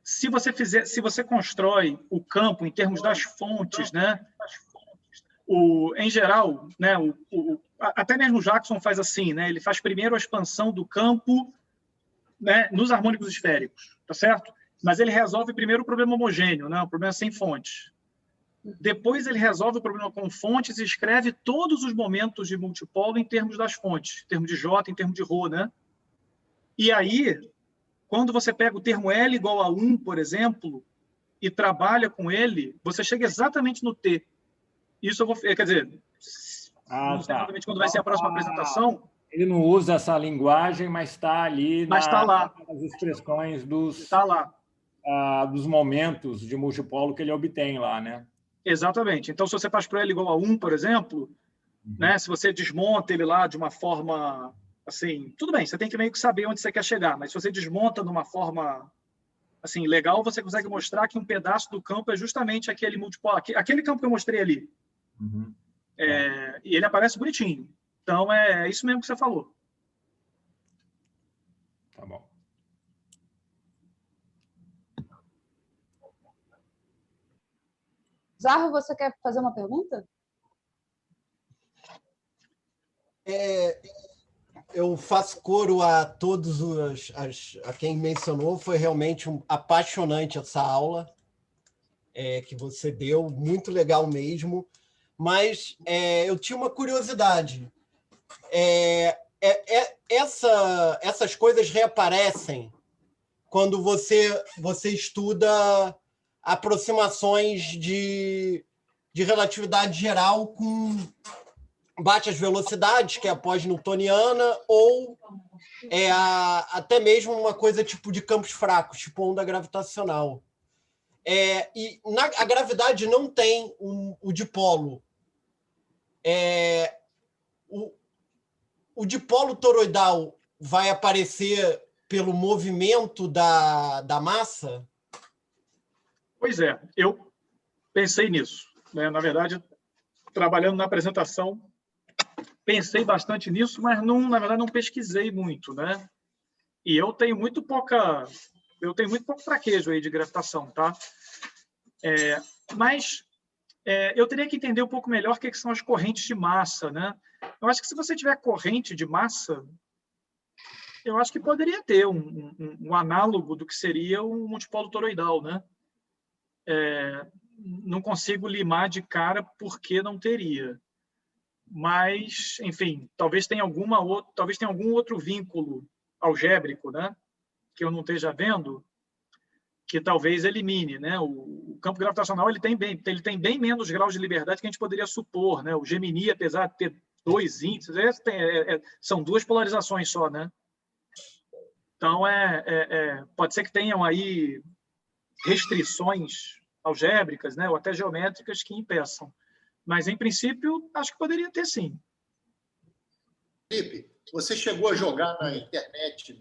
Se você constrói o campo em termos das fontes, né? Em geral, né? Até mesmo o Jackson faz assim, né? Ele faz primeiro a expansão do campo, né? Nos harmônicos esféricos, tá certo? Mas ele resolve primeiro o problema homogêneo, né? O problema sem fontes. Depois ele resolve o problema com fontes e escreve todos os momentos de multipolo em termos das fontes, em termos de J, em termos de ρ, né? E aí, quando você pega o termo L igual a 1, por exemplo, e trabalha com ele, você chega exatamente no T. Isso eu vou... Quer dizer, não sei exatamente quando vai ser a próxima apresentação. Ele não usa essa linguagem, mas está ali nas expressões dos momentos de multipolo que ele obtém lá, né? Exatamente. Então, se você faz para L igual a 1, por exemplo, né, se você desmonta ele lá de uma forma... assim, tudo bem, você tem que meio que saber onde você quer chegar, mas se você desmonta de uma forma assim, legal, você consegue mostrar que um pedaço do campo é justamente aquele multipolo, aquele campo que eu mostrei ali. E ele aparece bonitinho. Então, é isso mesmo que você falou. Tá bom. Zarro, você quer fazer uma pergunta? Eu faço coro a todos a quem mencionou. Foi realmente apaixonante essa aula que você deu, muito legal mesmo. Mas eu tinha uma curiosidade. Essas coisas reaparecem quando você estuda aproximações de relatividade geral com baixas velocidades, que é a pós-newtoniana, ou até mesmo uma coisa tipo de campos fracos, tipo onda gravitacional. E a gravidade não tem o dipolo. O dipolo toroidal vai aparecer pelo movimento da massa? Pois é, eu pensei nisso, né? Na verdade, trabalhando na apresentação, pensei bastante nisso, mas na verdade não pesquisei muito, né? E eu tenho muito pouco traquejo aí de gravitação, tá? Mas eu teria que entender um pouco melhor o que são as correntes de massa, né? Eu acho que se você tiver corrente de massa, eu acho que poderia ter um análogo do que seria um multipolo toroidal, né? Não consigo limar de cara porque não teria. Mas, enfim, talvez tenha algum outro vínculo algébrico, né? Que eu não esteja vendo, que talvez elimine, né? O campo gravitacional ele tem bem menos graus de liberdade que a gente poderia supor, né? O Gemini, apesar de ter 2 índices, são 2 polarizações só, né? Então, pode ser que tenham aí restrições algébricas, né? Ou até geométricas que impeçam. Mas, em princípio, acho que poderia ter, sim. Felipe, você chegou a jogar na internet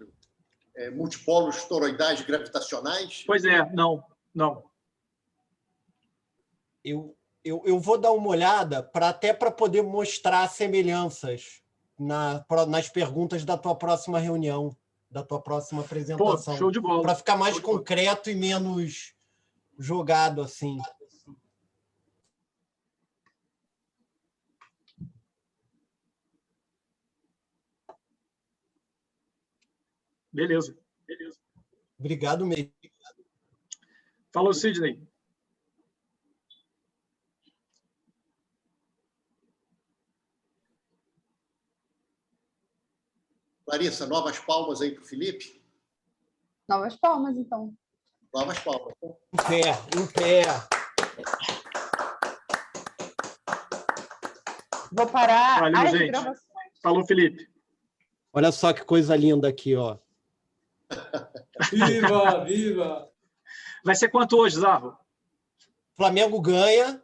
multipolos toroidais gravitacionais? Pois é, não. Eu vou dar uma olhada até para poder mostrar semelhanças nas perguntas da tua próxima reunião, da tua próxima apresentação. Pô, show de bola. Para ficar mais concreto e menos jogado assim. Beleza. Obrigado mesmo. Falou, Sidney. Larissa, novas palmas aí para o Felipe? Novas palmas, então. Novas palmas. Em pé. Vou parar Valeu, as gente. gravações. Falou, Felipe. Olha só que coisa linda aqui, ó. Viva, viva! Vai ser quanto hoje, Zarro? Flamengo ganha